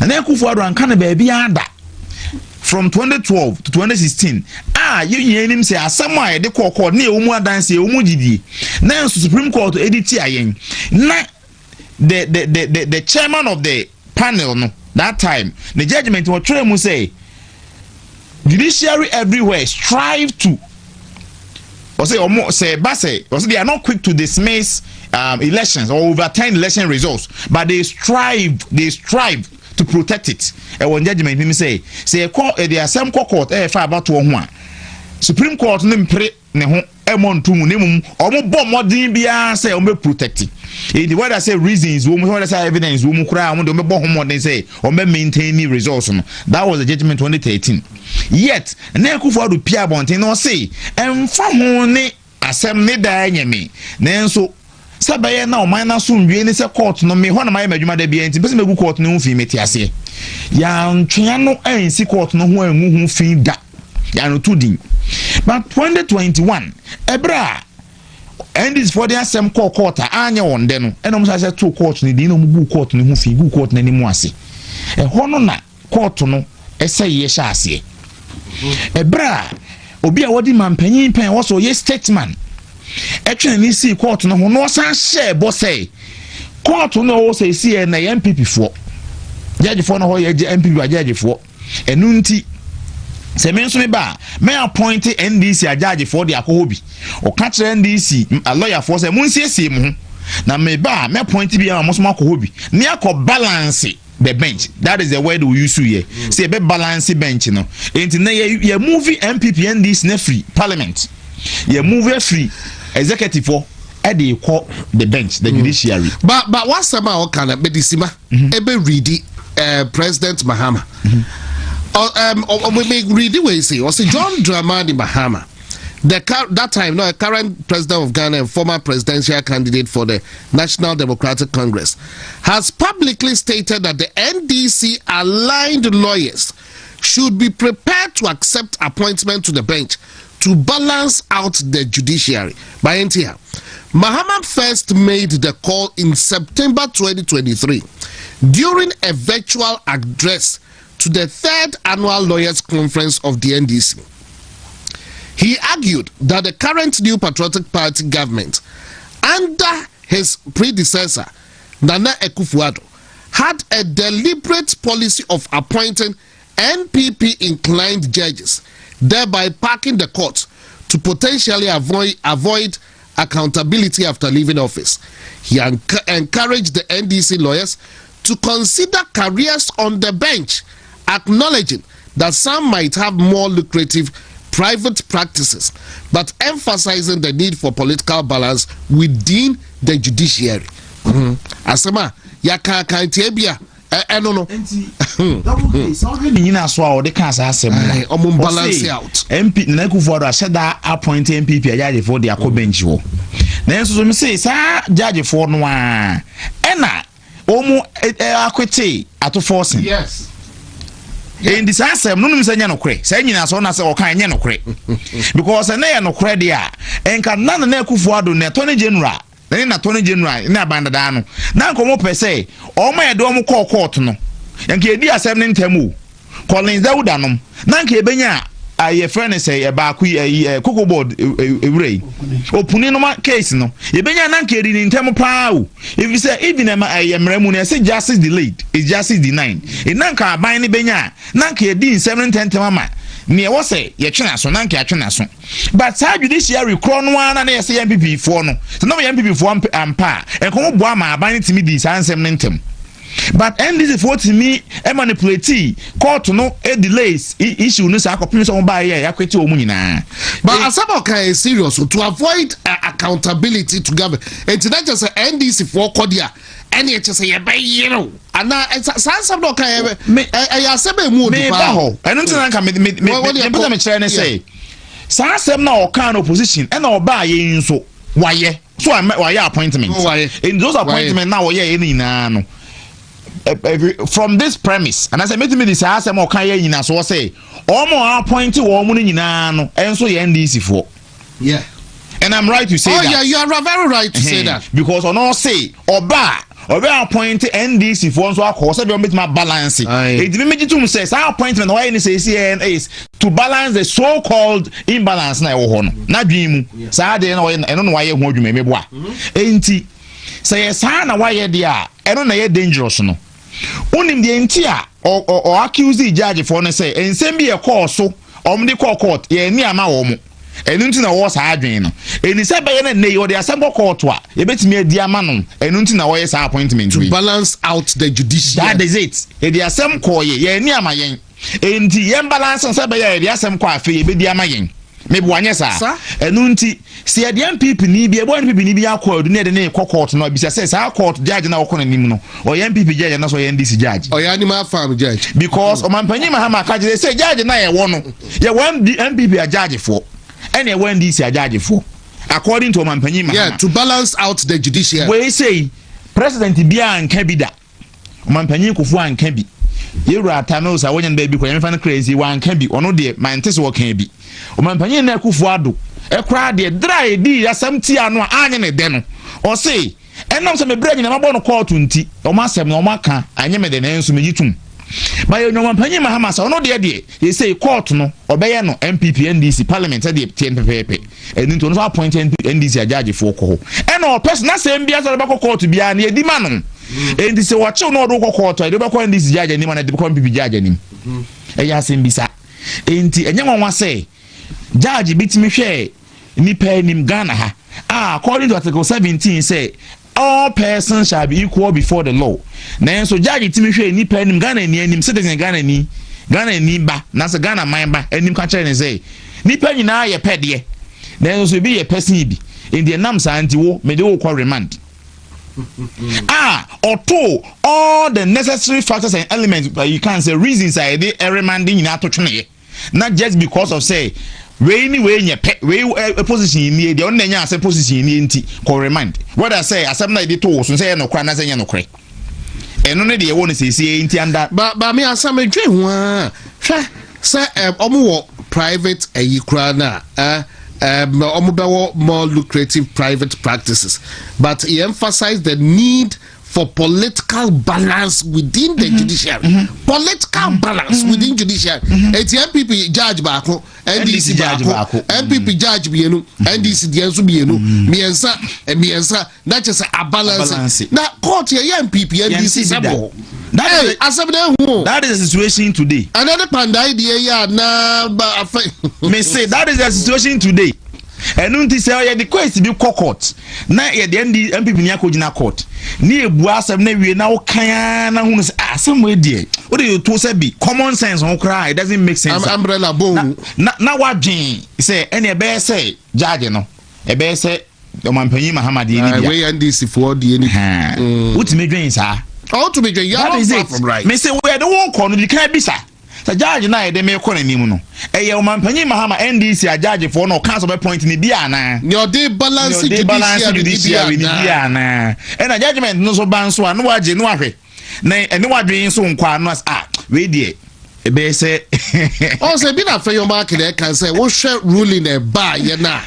A: na ekufu ado anka na ba bia ada from 2012 to 2016 you him say asama de kokko na ewumu adanse ewumu gidie na Supreme Court edit ayen na the chairman of the panel no that time the judgment was trying to say judiciary everywhere strive to or say they are not quick to dismiss elections or overturn election results, but they strive to protect it. And one judgment me say there are some court far about to Supreme Court nimpre ne ho emontum ne mum omo bom modin bia say omo protect it. The word I say reasons wo mo say evidence wo mo kura omo do me bo ho modin say omo maintain results no. That was the judgment 2013. Yet na Akufo do pia bonten no say emfa ho ne asem ne da nyame nanso sabaye na o man so nwie ne se court no me ho na mai madwuma da bia nti pese megu court no ho fi meti ase ya ntwea no ansi court no ho anhu fi da ya no tudin. But 2021 ebra and this for the same court anya wonde no eno mo say two court ni di no mu court ni hu fi gu court na ni mu ase e ho no na court no ese ye hye ase ebra obi a wodi mampanyin pen wo so ye statement etwe ni si court no ho no san share bo say court no wo say si na MPP fo judge fo no ho ye MPP wa judge fo enu nti se me nso me ba me appoint NDC a judge fo de akohobi o ka kire NDC a lawyer fo say mun siesie mu na me ba me appoint bi a mo so akohobi ne akọ balance the bench. That is the word we use here. Say be balance bench no. Enti na ye movie MPP NDC na free parliament. Ye move free executive for e dey call the bench, the judiciary.
B: But what sama o kana medisima ebe read President Mahama. We read we say o say John Dramani Mahama. That time, no, a current president of Ghana and former presidential candidate for the National Democratic Congress, has publicly stated that the NDC aligned lawyers should be prepared to accept appointment to the bench to balance out the judiciary. By NTR, Mahama first made the call in September 2023 during a virtual address to the 3rd Annual Lawyers Conference of the NDC. He argued that the current New Patriotic Party government, under his predecessor, Nana Akufo-Addo, had a deliberate policy of appointing NPP-inclined judges, thereby parking the court to potentially avoid accountability after leaving office. He encouraged the NDC lawyers to consider careers on the bench, acknowledging that some might have more lucrative private practices, but emphasizing the need for political balance within the judiciary. Asema yaka kantebia no no
A: so nyina so a o de kan sa asem
B: balance out
A: MP na Akufo-Addo asheda appoint MPP judge for the akọ bench wo na enso so me say sa judge for no a ena omu akwete ato forcing.
B: Yes.
A: In this asem no num sanya no kre say nyina so na say o kan nye no kre because na ye no kre dia enka na Akufo-Addo na attorney general na attorney general na abandada no na nkomo pese o ma ye de o mo call court no enka edi asem ne ntemu Collins Dawuda no na nka ebenya aye friend say e ba ku cocoa board ewrei opuni no ma case no ebenya na nka edi ni ntemu pa o if you say even aye mramu na say justice delayed is justice denied e na nka aban ne benya na nka edi 710 mama ne wo say ye twena so na nka atwena so but sa judiciary kro no ana na ye say MPP fo no so no MPP fo ampa enko bo ama aban timi di sansem ne ntem. But NDC for to me manipulate court no a delays issue no sa akopin so ba ye yakweti o mu nyina.
B: But asaboka is serious to avoid accountability to government. It's not just NDC for Kodia and it just say by you and now some no can I asebe mu
A: me ba ho eno ntina nka me chere ne say sa asem na o kan opposition e na o ba ye nso waye so waye appointment in those appointment now ye nyina no. From this premise, and as I made me this asem o kan ye nyina so say omo appoint wo mu nyina no enso ye NDC for.
B: Yeah.
A: And I'm right to say that.
B: Oh yeah, you are very right to say that.
A: Because on all say oba appoint NDC for so akọ say be make my balance. It be me to say say appointment why any say is to balance the so called imbalance na wo ho no. Na dwen mu. Sa de na eno no why ho adwuma me bo a. Enti say sa na why de a eno na ye dangerous no. Unim de enti a o accuse the judge for no say ensem bi e call so omde call court ye ni ama wo mu enu nti na wo sa adwen no eni se be ye na nei o de assemble court a ye betimi adi ama no enu nti na wo ye sa appointment
B: to balance out the judiciary.
A: That is it. E de asem call ye ni ama yen enti ye balance se be ye de asem call afi ye be di ama yen me bo anye sa enu nti se de MPP ni bi e bo MPP ni bi akọ ne de ne court no bi se sa court judge na wo kono nim no o MPP judge na so ye NDC judge
B: o ya animal farm judge
A: because o manpanyi Mahama ka je say judge na ye wo no ye one MPP a judge for and ye one DC a judge for according to manpanyi Mahama.
B: Yeah, to balance out the judiciary.
A: We say president bia anka bi da manpanyi Kufu anka bi yewura Tamil sa wonyan ba bi ko yemfa no crazy wan ka bi ono de mantese wo kan bi o manpanyi na Akufo-Addo ekra de dry di asam ti anu anye ne de no o say enam se me bra nyina mabɔ no court nti o ma asem no o ma ka anye me de na enso me yitum But you know panyin mahama so no de you say court no obeye no MPP NDC parliament de TNPP and into no appoint NDC judge for ko e no person na say mbia so be court bia na edi ma no and say watch no do court e be ko NDC judge ani ma na de ko MPP judge ani e ya say mbisa enti enye nwa say judge bitimi hwe nipa enim Ghana ha according to article 17 say all persons shall be equal before the law. Then so judge timi hwe ni pa nim Ghana ni anim citizen Ghana ni ba na se Ghana man ba anim ka kire ne say ni pa nyina ye pede. Then so be ye person bi in the nam sa anti wo me de wo kwa remand. Or all the necessary factors and elements you can say reasons are the remanding in ato twene. Not just because of say we nye pe we position ni de on nya ase position ni enti ko remind what I say asem na de to so say no kra na say nya no kre eno ne de wo ne sesi enti anda ba me asem adwe ho a hwe say omo wo private ayi kra na omo be wo more lucrative private practices, but he emphasized the need for political balance within the judiciary. Political balance within judiciary. MPP judge bako, NDC bako, MPP judge bienu, NDC diensu bienu, miensa, that is a balance. Now court here MPP NDC sabo. That is the situation today.
B: Another pandai dia na
A: me say that is the situation today. And unti say the quest be court na ye the MPP ni akogina court ni ebu asem na wie na wo kan na hu asem we die what do you to say be common sense on cry it doesn't make sense
B: umbrella bone
A: na wadwen say any be say judge no e be say o mampanyi mahama de ni bia
B: we NDC for de ni
A: utime dwen sa
B: to be dwen you are from right
A: me say we the one corner the can be sir. Sa judge na de me ko nanim no eye o mampanyi mahama NDC a judge for no council be point ni bia na
B: your day balance judiciary
A: ni bia na and a judgment no so ban so no wage no ahwe na ene wadwen so nkwa no we die e be say
B: o say bi na fe your market e kan say wo hwe ruling e ba ye na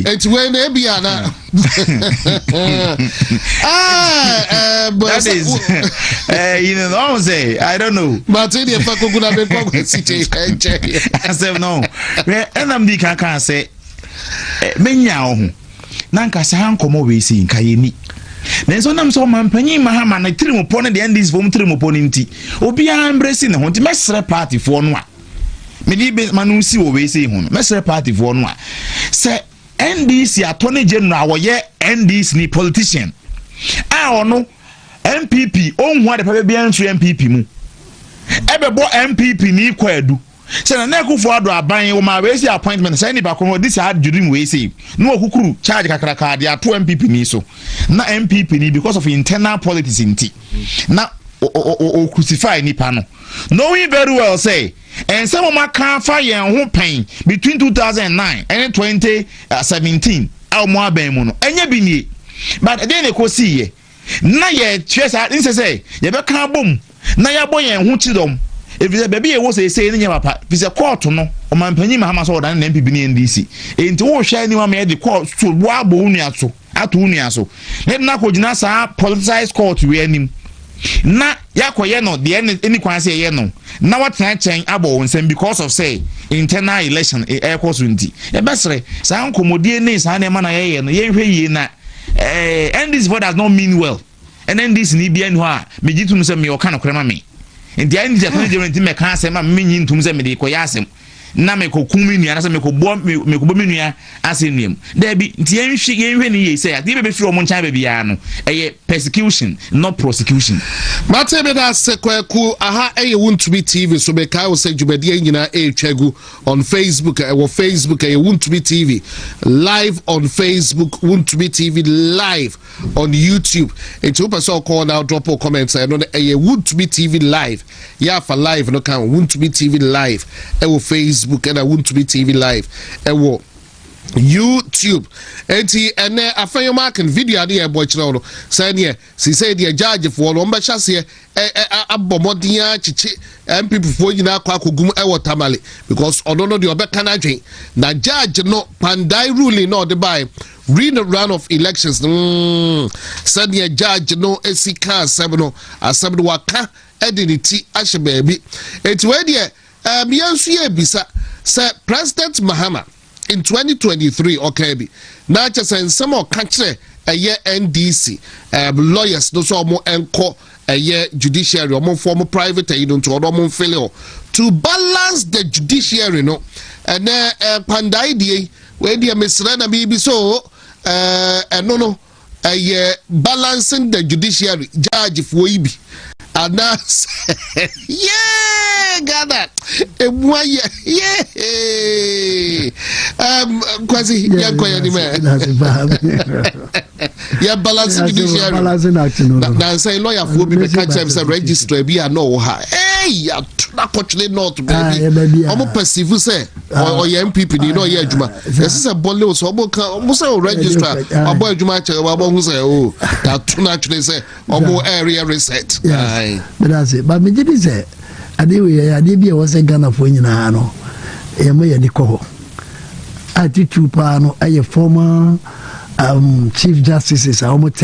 B: it's when they be ana
A: that is you know I say I don't know
B: but they fa ko guna be ko city
A: I say no and am di kan say menya ho na nka se han komo we si nka ye ni na so nam so mampanyi mahama na trimopo ne de ndis vom trimopo ni nti obi a embrace ne ho nti mesre party fo no a me di be manu si wo we say ho mesre party fo no a se NDC attorney general wo ye NDC ni politician ono MPP onhu ade pa bia nso MPP mu ebebo MPP ni kwadu se na nekufo ado aban wo ma we say appointment say ni ba ko this hard dream we say no okukuru charge kakraka de ato MPP ni so na MPP ni because of internal politics inti na o crucify ni pa no knowing very well say and some of my can fire ho pain between 2009 and 2017 ao mo aban mu no enye bi nie but then they ko see ye na ye twesa nse say ye be kan bom na ya boyen ho chidom if the baby e wo say ni papa if the court no o mampanyi mahama so odan na MPP ni NDC enti wo hwa ni wa me de court so wo abo unua so ato unua so na ko gina sa politicized court we anim na yakoye no de any kwan say ye no na what chen abo nsem because of say internal election e course nti e besre sa nkomodie ni sa na na ye no ye hwe yi na and this word does not mean well and then this ni bia no a mejitum se me o kan krema me nti ani je kan je nti me kan asem ma me nyi ntum se me de koya asem na me ko kumi nua na se me ko bo me nua asenuam da bi nti yenhwe ni ye say ade be firi o mo nchan ba bia no persecution not prosecution
B: mate be da se kwaku aha wuntumi TV so be kai o se djubade nyina twegu on Facebook Facebook wuntumi TV live on Facebook wuntumi TV live on YouTube et you person call now drop a comment no wuntumi TV live ya for live no kan wuntumi TV live Facebook and I want to be TV live and YouTube enti ene afanyo marking video ade e boy kire no say ne si say the judge for no mba chase abomodia chichi MPP for nyina akogum e watermale because ono no de obeka na dwen na judge no pandai ruling no de by run of elections senior judge no esika asem no waka edinity ahye baabi eti we de miansu ye bisa say President Mahama in 2023 okay bi na chese nsem o ka kire NDC lawyers no so mo enko judiciary or form private to balance the judiciary no and pandai where the misrena maybe so no balancing the judiciary judge for ibi and that's yeah got that yeah quasi yeah balancing judiciary now say lawyer for be catch him say register be no ha hey actually not baby omo perceive say or MPP dey no hear adwuma yes say bolle so omo say register abo adwuma che abo hu say oh that actually say omo area reset
C: but that's it but me did say ade bi e was Ghana for nyina no e mo ye ni ko attitude pa no e former chief justices are almost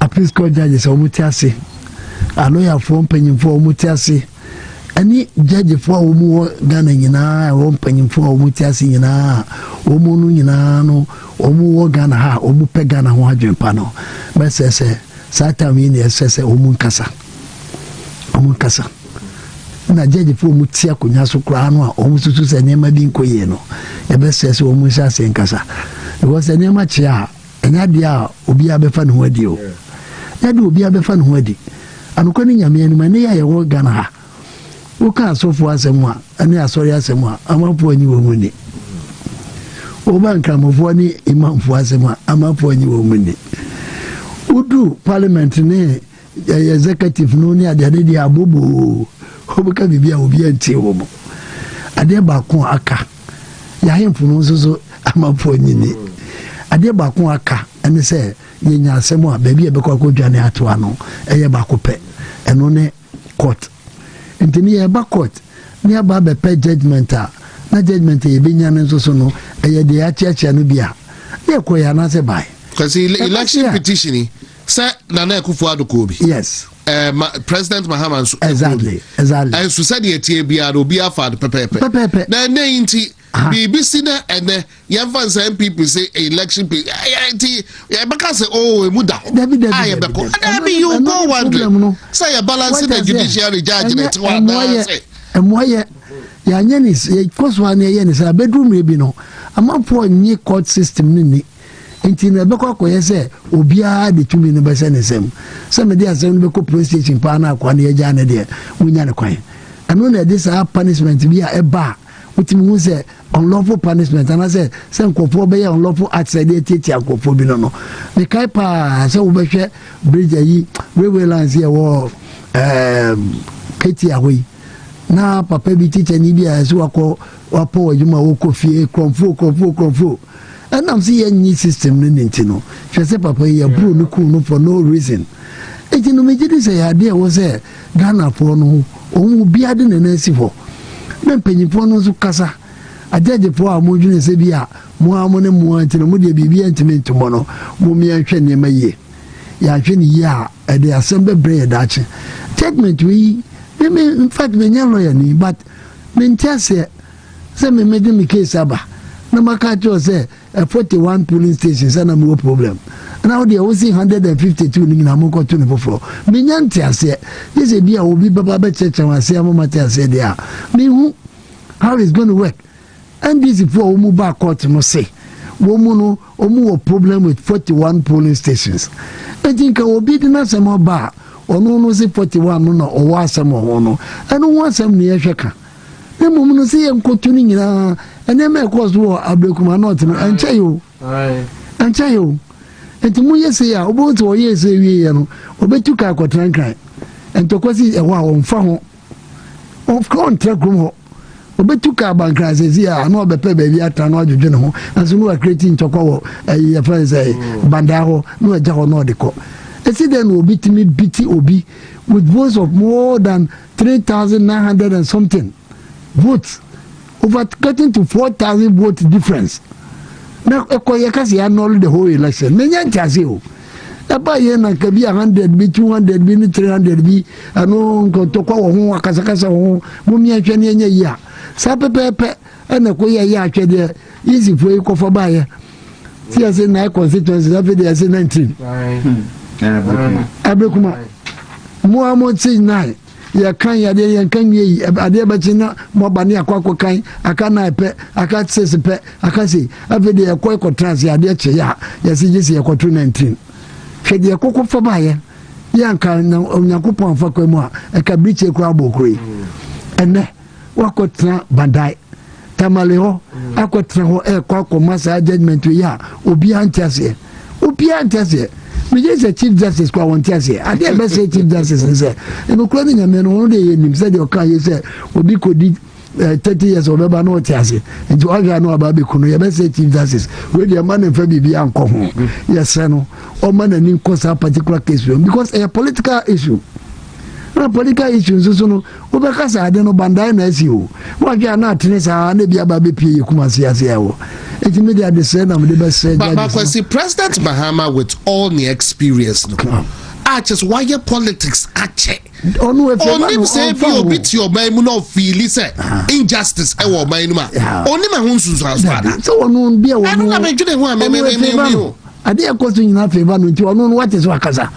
C: appeals court judges are almost a lawyer for paying for almost any judge for Ghana nyina paying for almost nyina omunu nyina no omu Ghana ha omu pe Ghana ho adwempa no but say sata mi ne say omu kasa na judge for omu tia konya so kra no a omu susu se nema bi nkoye no e be say omu sha se nkasa because any much ya enya dia obi abefa ne ho adi o ya de obi abefa ne ho adi anoko ni nyame ani mane ya yewo Ghana ha wo ka asofo asem a ani asori asem a amafo anyi wo muni o ba nkramofo ni imamfo asem a amafo anyi wo muni udu parliament ne executive no ni ade dia abobo obuka bibia obi antie wo mo ade ba ko aka ya hemfo no so amafo anyi ni ade ba ko aka ene se yenya asem a ba bia be ko akodwane ato ano eye ba ko pe eno ne court ntini ye ba court ni aba be pe judgment a na judgment ye be nya nso so no eye de achiachia no bia ye ko ya na se bai
B: because election petition say Nana Akufo-Addo Kobi
C: yes
B: President Mahama
C: exactly
B: and so said ye tie bia do bia fa pepepe na nti BBC na ene yan fan say people say election ya baka say oh emuda aye beko and be you go wondering say you balance the judiciary judgment one say
C: emoye ya nyani cause one ye ni say bedroom e bi no amafo nyi court system ni nti na beko akoye say obia de tumi ne bese ne sem say me dey asem beko police station pa na akwa na ye ja ne de munya ne kwan eno na this punishment bi a eba utimi hu say unlawful punishment and I say nkofo be unlawful acts dey tete akofo bi no me kai pa say wo be hwe bridge yi railway lines here wo keti ahoyi na papa bi teacher ni bi a so wako wapo adwuma wo kofie konfo and I'm see any system no ntino hwe say papa yi bro no cool no for no reason enti no me gidi say ade wo say Ghana for no ohun bi ade na na si for me panyifo no so kasa ajaje po a modwene se bi a mo amone mo antino mo de bibia ntime mo no mo mi anhwe ne maye ya hwe ne ya e de asem bebre da ache statement we in fact me nya lawyer ni but me ntase se me mede me case aba na maka cho se 41 polling stations na mo problem now they are 152 ni na mo ko to ne foforo me nya ntase yese bi a obi baba be cheche wase amomate ase de a me hu how it's going to work. And this is for Omu ba court no say. Womu no omu a problem with 41 polling stations. I think obi di na some ba ono no say 41 no o wa some ono. And no one some near sheka. The mumu no say enkotu ni nyina. And them e cause wo abrekuma not no enche yo. Enche yo. Enti mu ye say ya obo to ye say wie ye no. Obetu ka akotran kran. Entokosi e wa onfa ho. Of course trekrum ho. Obetuka bankrasezi a na obepe baby atra na odwodwe ne ho aso no creating ntokwa wo ye friends banda ho no agya ho no odeko esi den obi timi biti obi with votes of more than 3,900 and something votes over getting to 4,000 vote difference na ekoye kasi annul the whole election menya ntase o aba ye na ka bi 100 bi 200 bi 300 bi ano nko kwa wo ho akasakasa ho mo mi ahwe ne nya yi a sa pepepe na ko ye ya ahwe de easy foi ko fo ba ye ti ase na constituency na fe de ase 19 abekuma mo amo ti nine ya kan ya de ya kan yi ade ba chi na mo ba ne akwa kan aka na pe aka sese pe aka si afi de ko trans ya de che ya si ji si ya ko 19 hwede kokko fa ba ye yanka na Onyankopon fa kwa mu a eka biche kura bokuri ene wakotra bandai tamale ho akotra ho kwa masa judgment ya obi antiase me just chief justice kwa wantiase ade be say chief justice say eno kura ni nyame no de yenim say de oka ye say obi kodi 30 years of eba no tiase nti oga no aba be kuno ye be say chief justice we dey man en fa bibia anko ho yes no o man ani nkosa particular case because a political issue na political issues so no o be kasa ade no bandai na asi o wa gya na atene sa na bia ba be pie kuma siase ya wo enti media de say na me de be say
B: but kwesi President Mahama with all the experience no just why your politics ache
C: onu e fe
B: ba say bi obi ti o man mu no feel say injustice e wo man ma oni ma hu nsusu aspada
C: so onu bia wo
B: no na me dwene hu a me
C: ade e koso nyina fe ba no nti onu what is wakasa.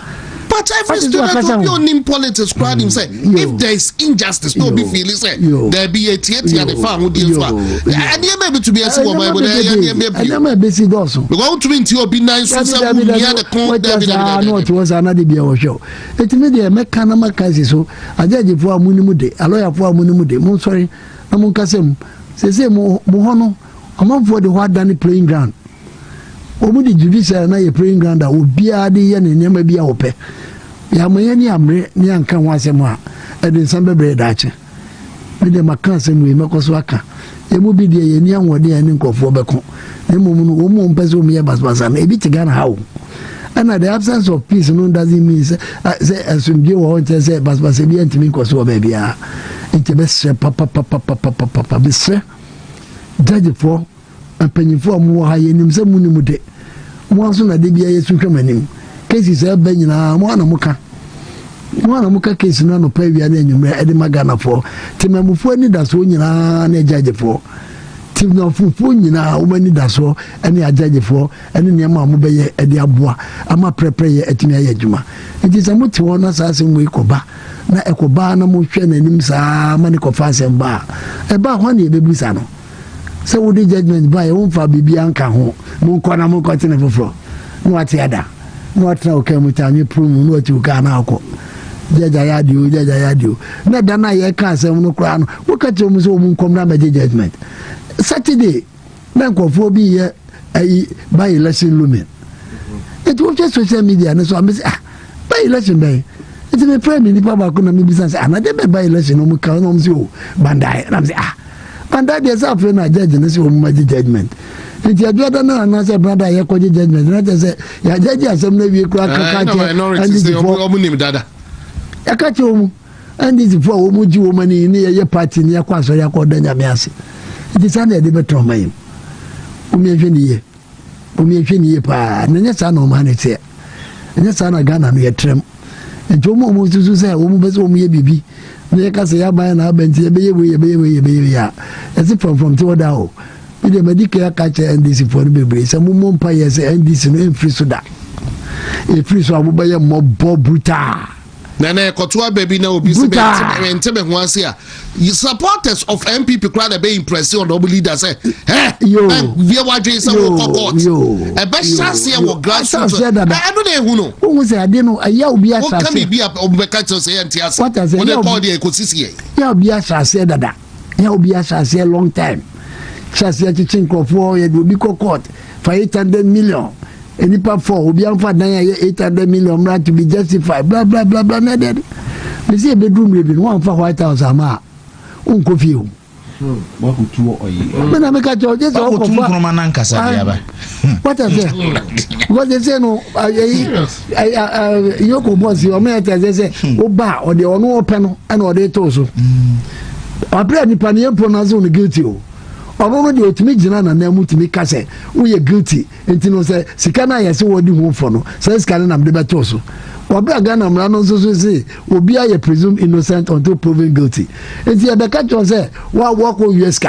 B: But every student will be on in politics crowd him say if there is injustice no be feeling say there be a theater the farm with you and you maybe to be a small boy but I am be see doso we want to into your be nice so we hear the con there
C: no it was another be our show it me dey make kana makazi so ajaji fo amuni mu de aloya fo amuni mu de mo sorry na mo kasem se mo hono amanfo de ho adane playing ground omu di judicial na ye praying ground a obia de ye ne nema bia ope ya moye ni amre ni anka ho asem a edin sambe bre dache me de maka asem we mekoso aka e mu bi de ye ni anwode ani nkofo beko ne mu no omu mpese omu ye basbasa na ebi tigana hawo and the absence of peace no doesn't mean say asumje wo nte say basbasa bi antimi nkoso ba bia enti be se papa be se judge for apanyifo mu ha ye nim se mu nim de mo aso na de bia yesu hwemanim cases e ba nyina mo ana muka case no pa wi ana enyumre e de magana fo timamufo ni da so nyina na judge fo timnafufo nyina wo mani da so ene ajudge fo ene ne ma mo be ye e de aboa ama prepare ye etimi aye adwuma nti se mo ti wona sa se mo ikoba na ekoba na mo hwe nanim sa mani ko fa se ba e ba ho na e bebusa no se wo di judgment ba ye won fa bibia nka ho mo nko na mo ko tene foforo no ati ada no atra o kamu tanyi prum no ati o ka na akọ jaja ya dio na da na ye ka asem no kra no wo ka te mo so mo nkom na ma judgment Saturday na nkofo bi ye ai by election lumen it wo social media no so am say by election by it me pray me ni baba ko na me business anade by election no mo ka no mo say o bandai na say bandai dey say na judge no say o mo judgment nti aduada na say brother ye ko judgment na say ya judge asem na wie kura ka
B: omu nim dada
C: akache omu andi zifo omu ji omu ni ye party ni yakwa so yakwa danya me ase nti sana de beto mayin omiehwe ni ye pa na nya sa na omu ane te nya sa na Ghana no ye trem nti omu susu say omu be so omu ye bibi na ye ka say ya ban na abenti ye be ye ya ese from to order o ide medical ka che NDC for bebre se mu mompa ye se NDC no enfri so da e free so abuba ye mo brutal
B: na kotoa baby na obi se mente be ho ase a supporters of MPP crowd be impressed on double leader say
C: yo
B: we wadwe say we court e be chance e wo grassroots e no na ehu no
C: wo se ade no aya obi a chance
B: wo kan bi obi ka cho say ente ase wo dey call the ecosystem
C: ya obi a chance dada ya obi a chance long time chance ya chichin crofo ye do bi court for 800 million enipa for obi anfa dan ya 800 million right to be justified blah blah blah blah na dead me see bedroom rebi no anfa White House ama unko fie
A: wa kutuo oyi
C: me na me ka cho je so ko fa
A: kuma nan kasa dia ba
C: what is it what they say no yoko boss o me ta say o ba o de ono ope no na o de to so apre nipa ne pronounce on guilty o ɔno no deɛ ɔtumi gyina na nan mu tumi ka sɛ woyɛ guilty nti no sɛ sika no ayɛ sɛ wɔde ho fɔ no sɛ sika no nam de bɛtoo so wɔbɛ Ghana mmara no nso so se obi ayɛ presumed innocent until proven guilty nti yɛbɛka kyerɛ sɛ wakɔ US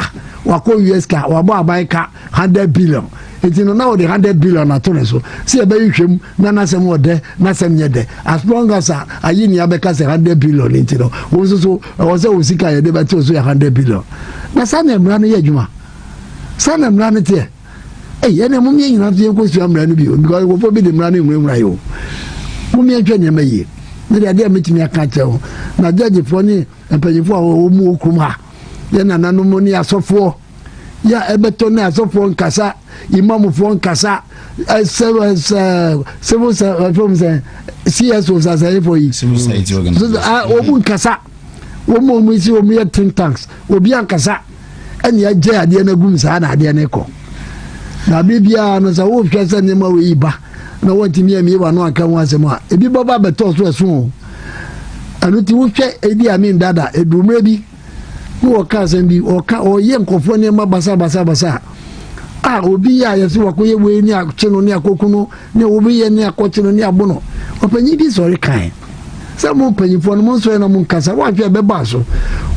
C: ka wabɔ aban ka 100 billion nti no na wɔde 100 billion ato ne so sɛ yɛbɛyi hwɛm na n'asɛm wɔdɛ n'asɛm nyɛ dɛ as long as ayi ni abɛka sɛ 100 billion nti no wɔn nso so ɛwɔ sɛ wɔn sika yɛde bɛtoo so yɛ 100 billion na saa na mmara no yɛ adwuma saa na mmara no teɛ ɛnna mo yɛ nyinaa so yɛ kɔ sua mmara no bi o because wɔfɔ bi de mmara no nwurawura yi o mo mi atwa nneɛma yie ne de adeɛ a metumi aka kyerɛ ho na gyagyefoɔ ne mpanyinfoɔ a wɔwɔ mu okurum ha yɛ nananom ne asɔfoɔ yɛ ɛbɛtɔ ne asɔfoɔ nkasa imamfoɔ nkasa civil service CSO sasɛyɛfoɔ yi
A: civil society organization
C: wɔn nkasa wɔn si wɔn yɛ think tanks obi ankasa ɛna agye adeɛ no agum saa na adeɛ no kɔ na biribiara no sɛ wɔhwɛ sɛ nneɛma wɔ yi ba na wɔntumi amie wa no aka ho asɛm a ebi bɔba bɛtɔ so ɛso o ɛno ti wohwɛ Idi Amin Dada edumire bi ne wɔka asɛm bi ɔyɛ nkɔfoɔ nneɛma basa a obi yɛ a yɛsɛ wakɔyɛ wei ne akye no ne akɔku no ne obi yɛ ne akɔkye no ne abo no ɔpanyin bi sɔre kan sɛ mo mpanyinfoɔ no mo nsɔre na mo nkasa wɔahwɛ bɛba so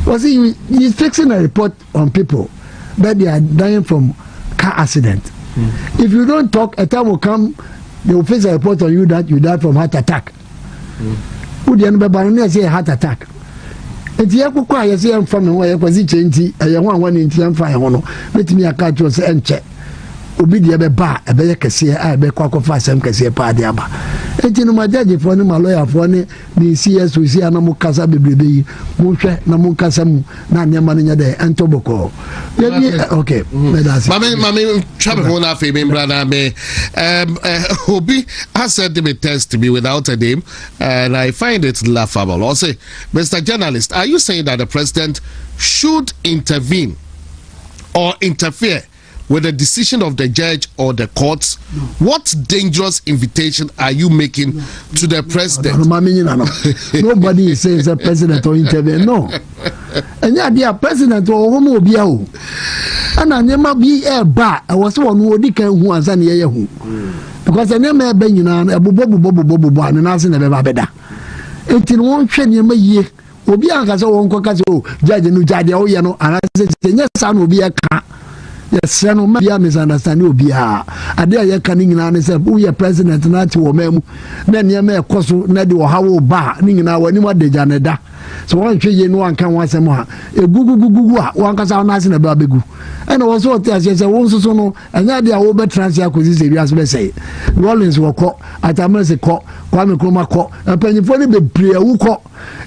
C: wɔsi he is fixing a report on people that they are dying from car accident. If you don't talk, a time will come they will face a report on you that you died from heart attack. Who the end say heart attack? Enti yakukwa yesi yamfa me ho yakwazi kyenti ɛyɛ ho anwa ne nti yamfa yɛ ho no betimi aka to sɛ enkyɛ obi de be ba ɛbɛyɛ kɛseɛ a ɛbɛkɔ akɔfa asɛm kɛseɛ pa de aba enti no magyaje fo ne ma lawyer fo ne ni CSO si ana mo kasa bebrebe yi mo hwɛ na mo kasa mu na nneɛma no nyɛ dɛ ɛntɔbɔkɔ yɛbi okay
B: mami travel ho na fe me brother me obi has said me test me without a name and I find it laughable. Also, Mr. Journalist, are you saying that the president should intervene or interfere with the decision of the judge or the courts? No. What dangerous invitation are you making to the president?
C: Nobody says the president or intervene. No. And yeah, the president or homo biao. And I never be a bar. I was one who did who was an year who. Because I never been in a bobo and I never better. It in one train you may ye. Obi anka won koka so judge no judge o ye no ana se yes an obi aka yes no ma bia misunderstand obi a ade aye ka ni nyina ne se wo ye president na ti wo mamu na ne ma ekoso na de wo hawo ba ni nyina wani mo de jane da so won hwe ye no anka ho asem ha egugugugu a won kasa na ase na ba begu ena wo so te ase se won so no anya de a wo be transfer akosi se bi ase be say Rollins wo kɔ Atamase kɔ Kwame Nkrumah kɔ apanyifo ne bebre awu kɔ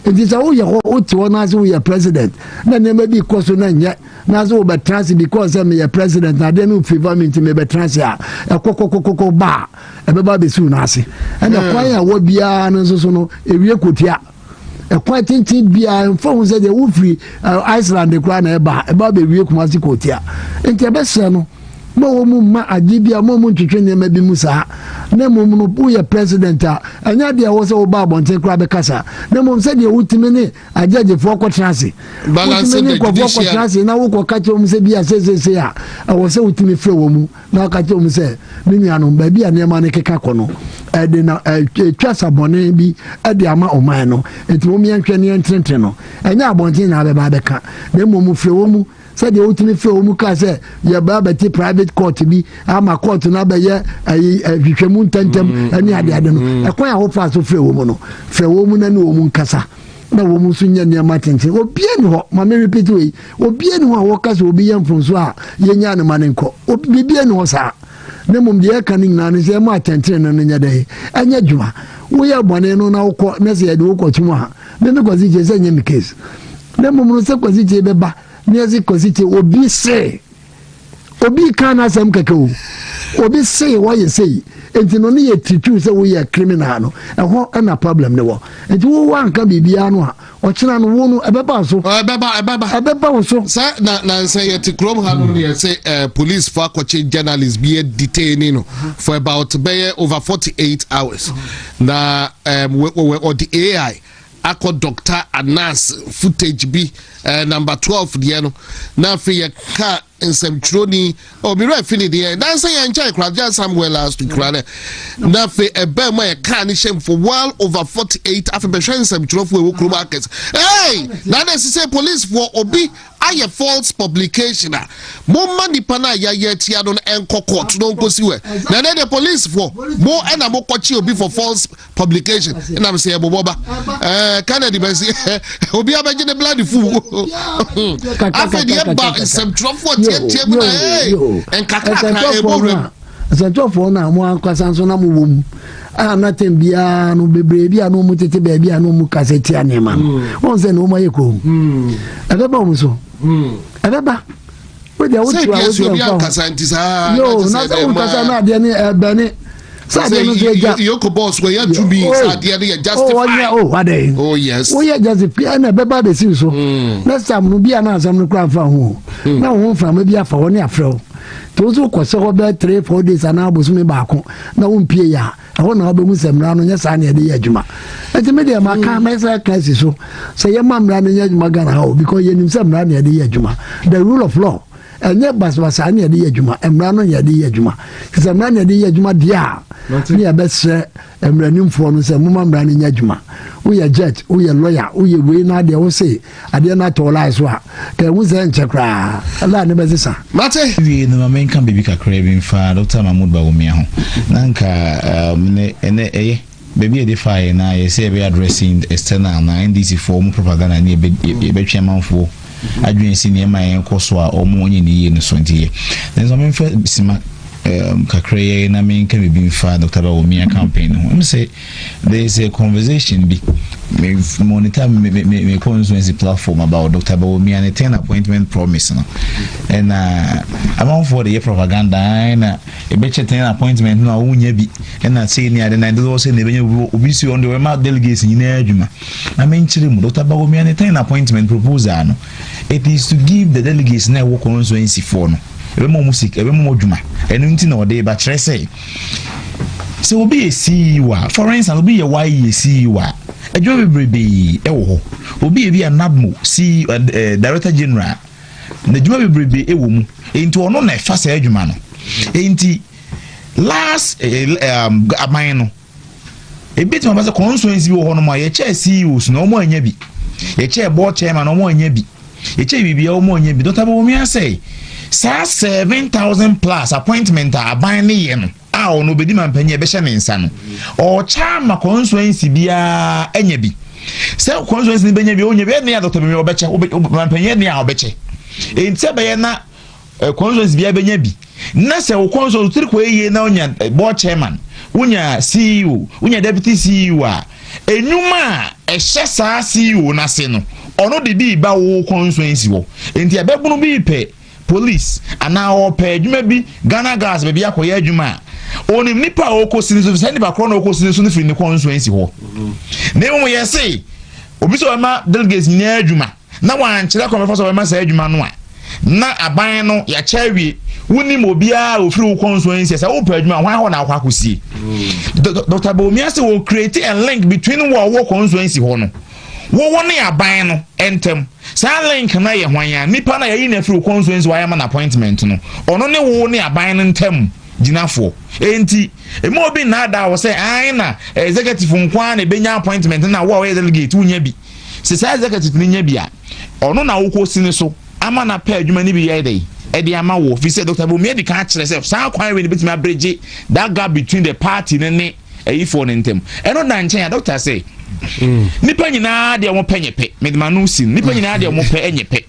C: nti sɛ woyɛ hɔ wote hɔ na sɛ woyɛ president na nneɛma bi kɔ so na nyɛ na sɛ wobɛtrase because sɛ meyɛ president na adeɛ no favor me nti mebɛtrase a ɛkɔkɔkɔkɔ ba a ɛbɛba bɛsiw no ase ɛna kwan a wɔ biara no nso so no ɛwie kotua ɛkwan tenten biara mfa ho sɛ deɛ wofiri Iceland koraa na ɛba bɛwie Kumasi kotua nti ɛbɛsɛ no ma wo mu ma agye bia ma mu ntwetwe nneɛma bi mu saa na mmom no woyɛ president a ɛnyɛ deɛ wɔ sɛ woba abɔnten koraa bɛkasa na mmom sɛ deɛ wotumi ne agyagyefoɔ kɔtena ase wotumi ne nkɔfoɔ kɔtena ase na wokɔka kyerɛ mu sɛ bi a sɛsɛsɛ a ɛwɔ sɛ wotumi frɛ wɔ mu na woka kyerɛ mu sɛ me nuanom baabi a nneɛma no keka kɔ no ɛde na ɛtwa sabɔne bi ɛde ama ɔman no ɛnti wɔn yɛnhwɛ ne yɛntenetene no ɛnyɛ abɔnten na abɛba abɛka na mmom frɛ wɔ mu sɛdeɛ wotumi frɛ wɔ mu ka sɛ yɛbaa bɛte private court bi ama court no abɛyɛ hwehwɛmu ntɛntɛm ɛne adeade no ɛkwan a wofa so frɛ wɔ mu no frɛ wɔ mu na ne wɔ mu nkasa na wɔ mu nso nyɛ nneɛma tenten obia ni hɔ ma me repeat wei obia ni hɔ a wɔka sɛ obi yɛ mfonso a yɛnya ne ma ne nkɔ bibia ni hɔ saa na mmom deɛ ɛka no nyinaa no sɛ ɛma atɛntene no no nyɛ dɛ ɛnyɛ dwuma woyɛ bɔne no na wokɔ na sɛ yɛde wokɔto mu a me kwasi kyɛ sɛ nyɛ me case na mmom no sɛ kwasi kyɛ bɛba nezi kwasi obi kana asɛm kɛkɛ o obi say wɔyɛ say enti no ne yɛ titu sɛ woyɛ criminal no ɛhɔ ɛna problem ne wɔ enti wo wanka bibia no a ɔkyena no wo no ɛbɛba so ɛbɛba wo so
B: sa na sɛ yɛte krom ha no yɛ sɛ police for akɔkye journalist be detaining no for about over 48 hours na or the AI akọ doctor and nurse footage bi number 12 deɛ no na afei yɛ ka nsɛmtwerɛni mmerɛ afini deɛ dansa yɛ nkyɛn koraa Samuel last week koraa na afei ɛbɛn mu a yɛ kaa ne hyɛm for well over 48 afei bɛhwɛ nsɛmtwerɛfoɔ ɛwɔ kurom market na na ɛsi sɛ police for obi ayɛ false publication a momma nipa na yɛyɛ tia no ɛnkɔ court no nkosi wɛ na the police for mo ɛna mo kɔkye obi for false publication ɛna sɛ ɛbobɔ ba Kennedy bɛsi obi abɛgye ne blood fool afei deɛ ba nsɛmtwerɛfoɔ tie mu na nkakrakra ɛbɔ
C: nsɛmtwerɛfoɔ no a mo ankasa nso na mo wɔ mu a na tem biara no bebree bi a no mu tete baabi a no mu kasa tia nneɛma no wɔn sɛ na wɔn ayɛ kom ɛbɛba wɔn so ɛbɛba wode a wotu a wotu
B: ɛmfa
C: yo na sɛ wo kasa no adeɛ ne ɛbɛne sɛ adeɛ no so agya
B: yoko boss wɔ yɛ to be sɛ adeɛ no yɛ justify
C: oh yes woyɛ justify na ɛbɛba bɛsiw so next time no bia na asɛm no kora mfa ho na wo ho mframa bi afa hɔ ne afrɛ wo nti wo so wokɔsɛ hɔ bɛɛ 3-4 days anaa abosome baako na wompie yɛ a ɛhɔ na wobɛmu sɛ mmara no nyɛ saa ne ɛde yɛ adwuma ɛnti medeɛ maka mɛsɛ ka si so sɛ yɛma mmara no nyɛ adwuma Ghana ha o because yɛnim sɛ mmara ne ɛde yɛ adwuma the rule of law ɛnyɛ basabasa ne yɛde yɛ adwuma mmara no yɛde yɛ adwuma sɛ mmara ne yɛde yɛ adwuma deɛ a ne yɛbɛsrɛ mmaranimfoɔ no sɛ moma mmara no nyɛ adwuma woyɛ judge woyɛ lawyer woyɛ wei na adeɛ wo se adeɛ no atɔ ɔlae so a ka ɛhu sɛ nkyɛ koraa ɛla ne bɛse sa
A: mate wie no ma menka biribi kakra bi mfa Dr. Mahmoud Bawumia ho na nka ɛnɛ ɛyɛ baby de fire na yɛsɛ ɛbɛ addressing external na NDC for mu propaganda ne ɛbɛtwa manfoɔ adwene si nneɛma yɛn kɔ so a ɔmo onye ne yie no so ntiye then so memfa sima kakra yɛ na menka biribi mfa Dr. Bawumia campaign ho I'm say there is a conversation bi me monitor me constituency platform about Dr. Bawumia and 10 appointment promise no and amount for the propaganda na e be 10 appointment no awunya bi and na say ni ade na do say na be obi si on the delegates nyina adwuma na menkyere mu Dr. Bawumia and 10 appointment proposal no it is to give the delegates na work constituency for no ebe mo music ebe mo adwuma enu nti na ode ba kyerɛ sɛ so obi e CEO for instance obi ye why CEO adwuma bebrebe ɛwɔ hɔ obi e bi anabmo director general na adwuma bebrebe ɛwɔ mu enti ɔno na ɛfa sɛ adwuma no enti last aban no ebit ma ba sɛ constituency wɔ hɔ no ma yɛ kyɛ CEOs na ɔmo anya bi yɛ kyɛ board chairman na ɔmo anya bi yɛ kyɛ bibia ɔmo anya bi Dr. Bawumia sɛ sa 7,000 plus appointment a aban ne yɛ no a ono bedi mampanye be hye ne nsa no o cha ma constituency bia enya bi se constituency ni benya bi onye be ne ya Dr. Bawumia obeche mampanye ne a obeche enti be na constituency bia benya bi na se o constituency ko eye na onya board chairman unya CEO unya deputy CEO a enuma ehye saa CEO na se no ono de bi ba wo constituency wo enti abebunu bi pe police ana o pe adwuma bi Ghana gas be bia koye adwuma oni nipa okosi so send ba kro na okosi so no fi ni constituency ho na mo ye say obi so ma delegates ni adwuma na wan kire ko me so ma sa adwuma no a na aban no ya chawie woni mo bia ofiri constituency say wo pe adwuma hwan ho na akwa kosie Dr. Bawumia say will create a link between wo constituency ho no wo ne aban no entem sa link na ye hwan ya nipa na ye na free constituency wa ya man appointment no ono ne wo ne aban no ntem ginafo enti emo obi na da wo say ai na executive nkwa na benya appointment na wo we delegate unya bi se sa executive ni nya bi a ono na wo ko sini so ama na pa adwuma ni bi ye dey e dey ama wo fi say Dr. Bawumia di ka kire say sa kwan we ni bitimi abreje that gap between the party ne for ntem eno na nchen ya doctor say nipa nyina de mo penyepe medmanu sin nipa nyina de mo pe enyepe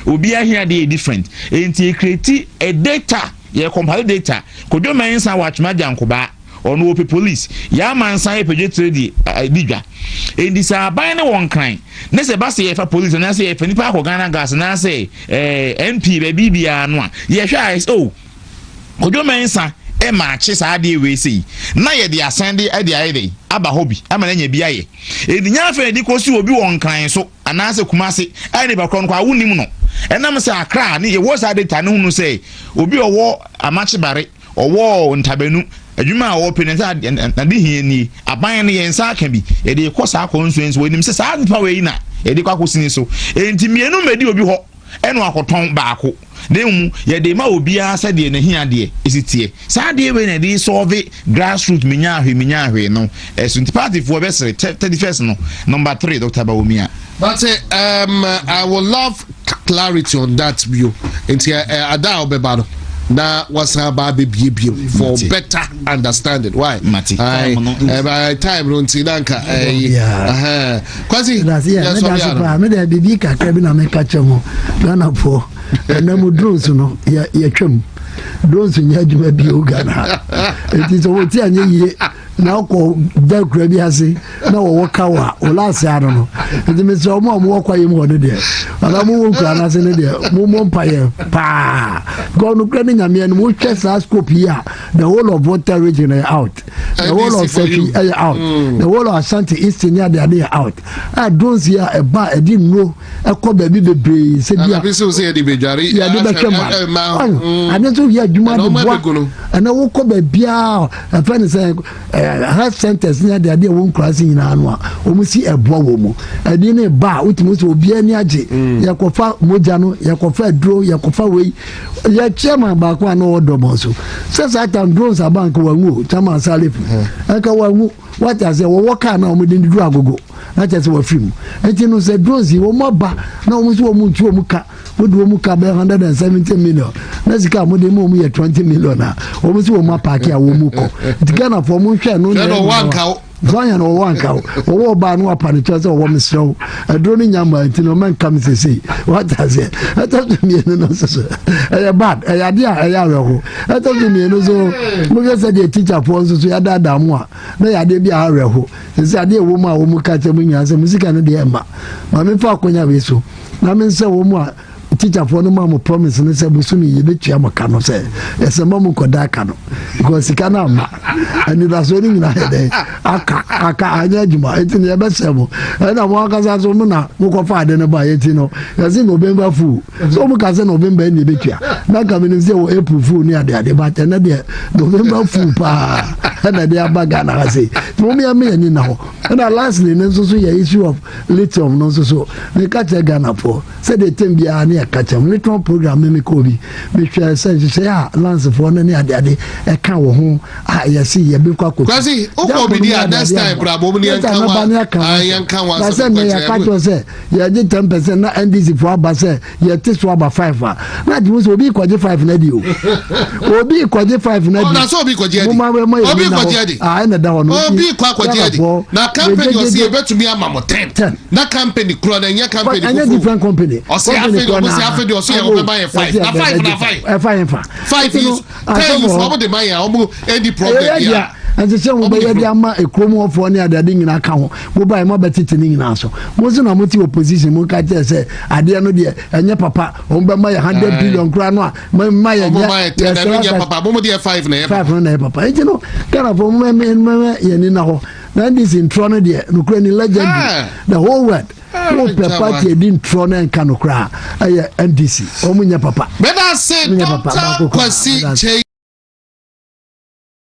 A: obi ahia de different enti create a data ye compile data kodo mensa watchma jankoba ono ope police ya mansa e peje trade bidwa enti sa ban ne won kran ne se ba se ye fa police na se ye fa nipa ko Ghana gas na se MP be bibia no a ye hwa oh kodo mensa e ma chi sa de we sei na ye de asande e de aye aba hobby ama na nya bi aye e di nya fa di kosi obi won kan so anase kumase ai ne ba kron kwa wonim no enam se akra ne ye wo sa data ne hunu sei obi owo amachi bare owo ntabanu adwuma a open na de hie ni aban ne yensa aka bi e de kosa constituency we nim se saa nipa we na e de kwakosini so enti mienu medi obi ho eno akoton baako dem ye de ma obi a se de ne hia de esitie saa de we na de solve grassroots minya ahwe no esunti party for be sere 31st no number 3 Dr. Bawumia.
B: But I would love clarity on that view. Enti ada obebado na wasa ba be for better understanding. Why? By time runti nanka kwasi
C: me dey bibi kakra bi na me ka chemo Ghana po na mu drones no ya twam drones nya adwuma bi o Ghana enti so woti anye yie na ko da kura bi ase na wo kawa o la ase aro no enti me so mo kwa yim ho ne de ala mo won kura na se ne de mo mpaye pa go no kura ne nyame no mo hwe sa scope here the whole of water region out the whole of Sefi out the whole of Ashanti East near they out drones here e ba e di no e ko ba bi bebre se bia
B: abi so se e di bejari
C: ya di betwema ane so ya djuma de boa ana wo ko ba bia e fa ne se health centers near they won cross nyina no a o mu si eboa wo mu adi ne ba utimu so obi ani age ya kofa moja no ya kofa dro ya kofa wei ya chairman ba kwa no odomo so se time drones abank wangu chairman salifu aka wangu what as a worker na omudi ndu agogo na chese wa film enti no se drones wo moba na omu so omu ntu omu ka wodu omu ka be 170 million na sika mo de mo mu ye 20 million na omu so omu park ya wo mu ko Ghana for mu hwe no
B: no wanka
C: Vanya no wanka wo ba no apane chese wo misro adro ni nyama enti no man kam sese what as it atatu mi no so bad ya dia ya reho atatu mi no so mo ge say the teacher for so ya dada mu a na ya de bia reho sese ade wo mu a wo mu ka che mu nya se musika no de ma me fa akonya we so na me se wo mu a teacher for no ma mo promise no say busumi ye betua mo ka no say ese ma mo koda ka no because kana ma ani da so ni na hede aka anya juma eti ne be sebo na mo aka sa so mo na mo ko fa de no ba yeti no yasi no bemba fu so mo ka se no bemba ni betua na ka me ni se wo April fu ni ade ba te na de no bemba fu pa na de abaga na say mo me ni na ho na lastly ne so ye issue of lithium no so me ka che Ghana po say the tembia na kachem little program me ko bi me hwe say ya lance for na ade e ka wo ho yesi ye bi kwa
B: kwasi o ko bi dia next time brabo mu ni yan kan wa
C: say me ya ka to say ye di 10% na NDC for aba say ye ti so aba 5 na di so obi kwaje 5 na di o obi kwaje 5 na di
B: na so obi kwaje di obi kwaje di
C: na da hono
B: obi kwaje di na company o si e betumi ama mo 10 na company kro na nya company
C: ko different company
B: o si afedi o si e o buy 5 na 5 na 5 is 10 is what the buy o any problem here
C: and the same way the ama e kromo ofo ne adade nyina ka ho mo buy mo betete ni nyina so mo se na mo ti opposition mo ka tell say ade no de enye papa o be ma 100 billion kra no a ma ya
B: nya papa mo de 5 na
C: papa e no kana for mo ye ni na ho na this in Toronto de no kra ni legend the whole world who per party didn't throw and can cry NDC. Omunya papa.
B: Better say, Dr. Kwasi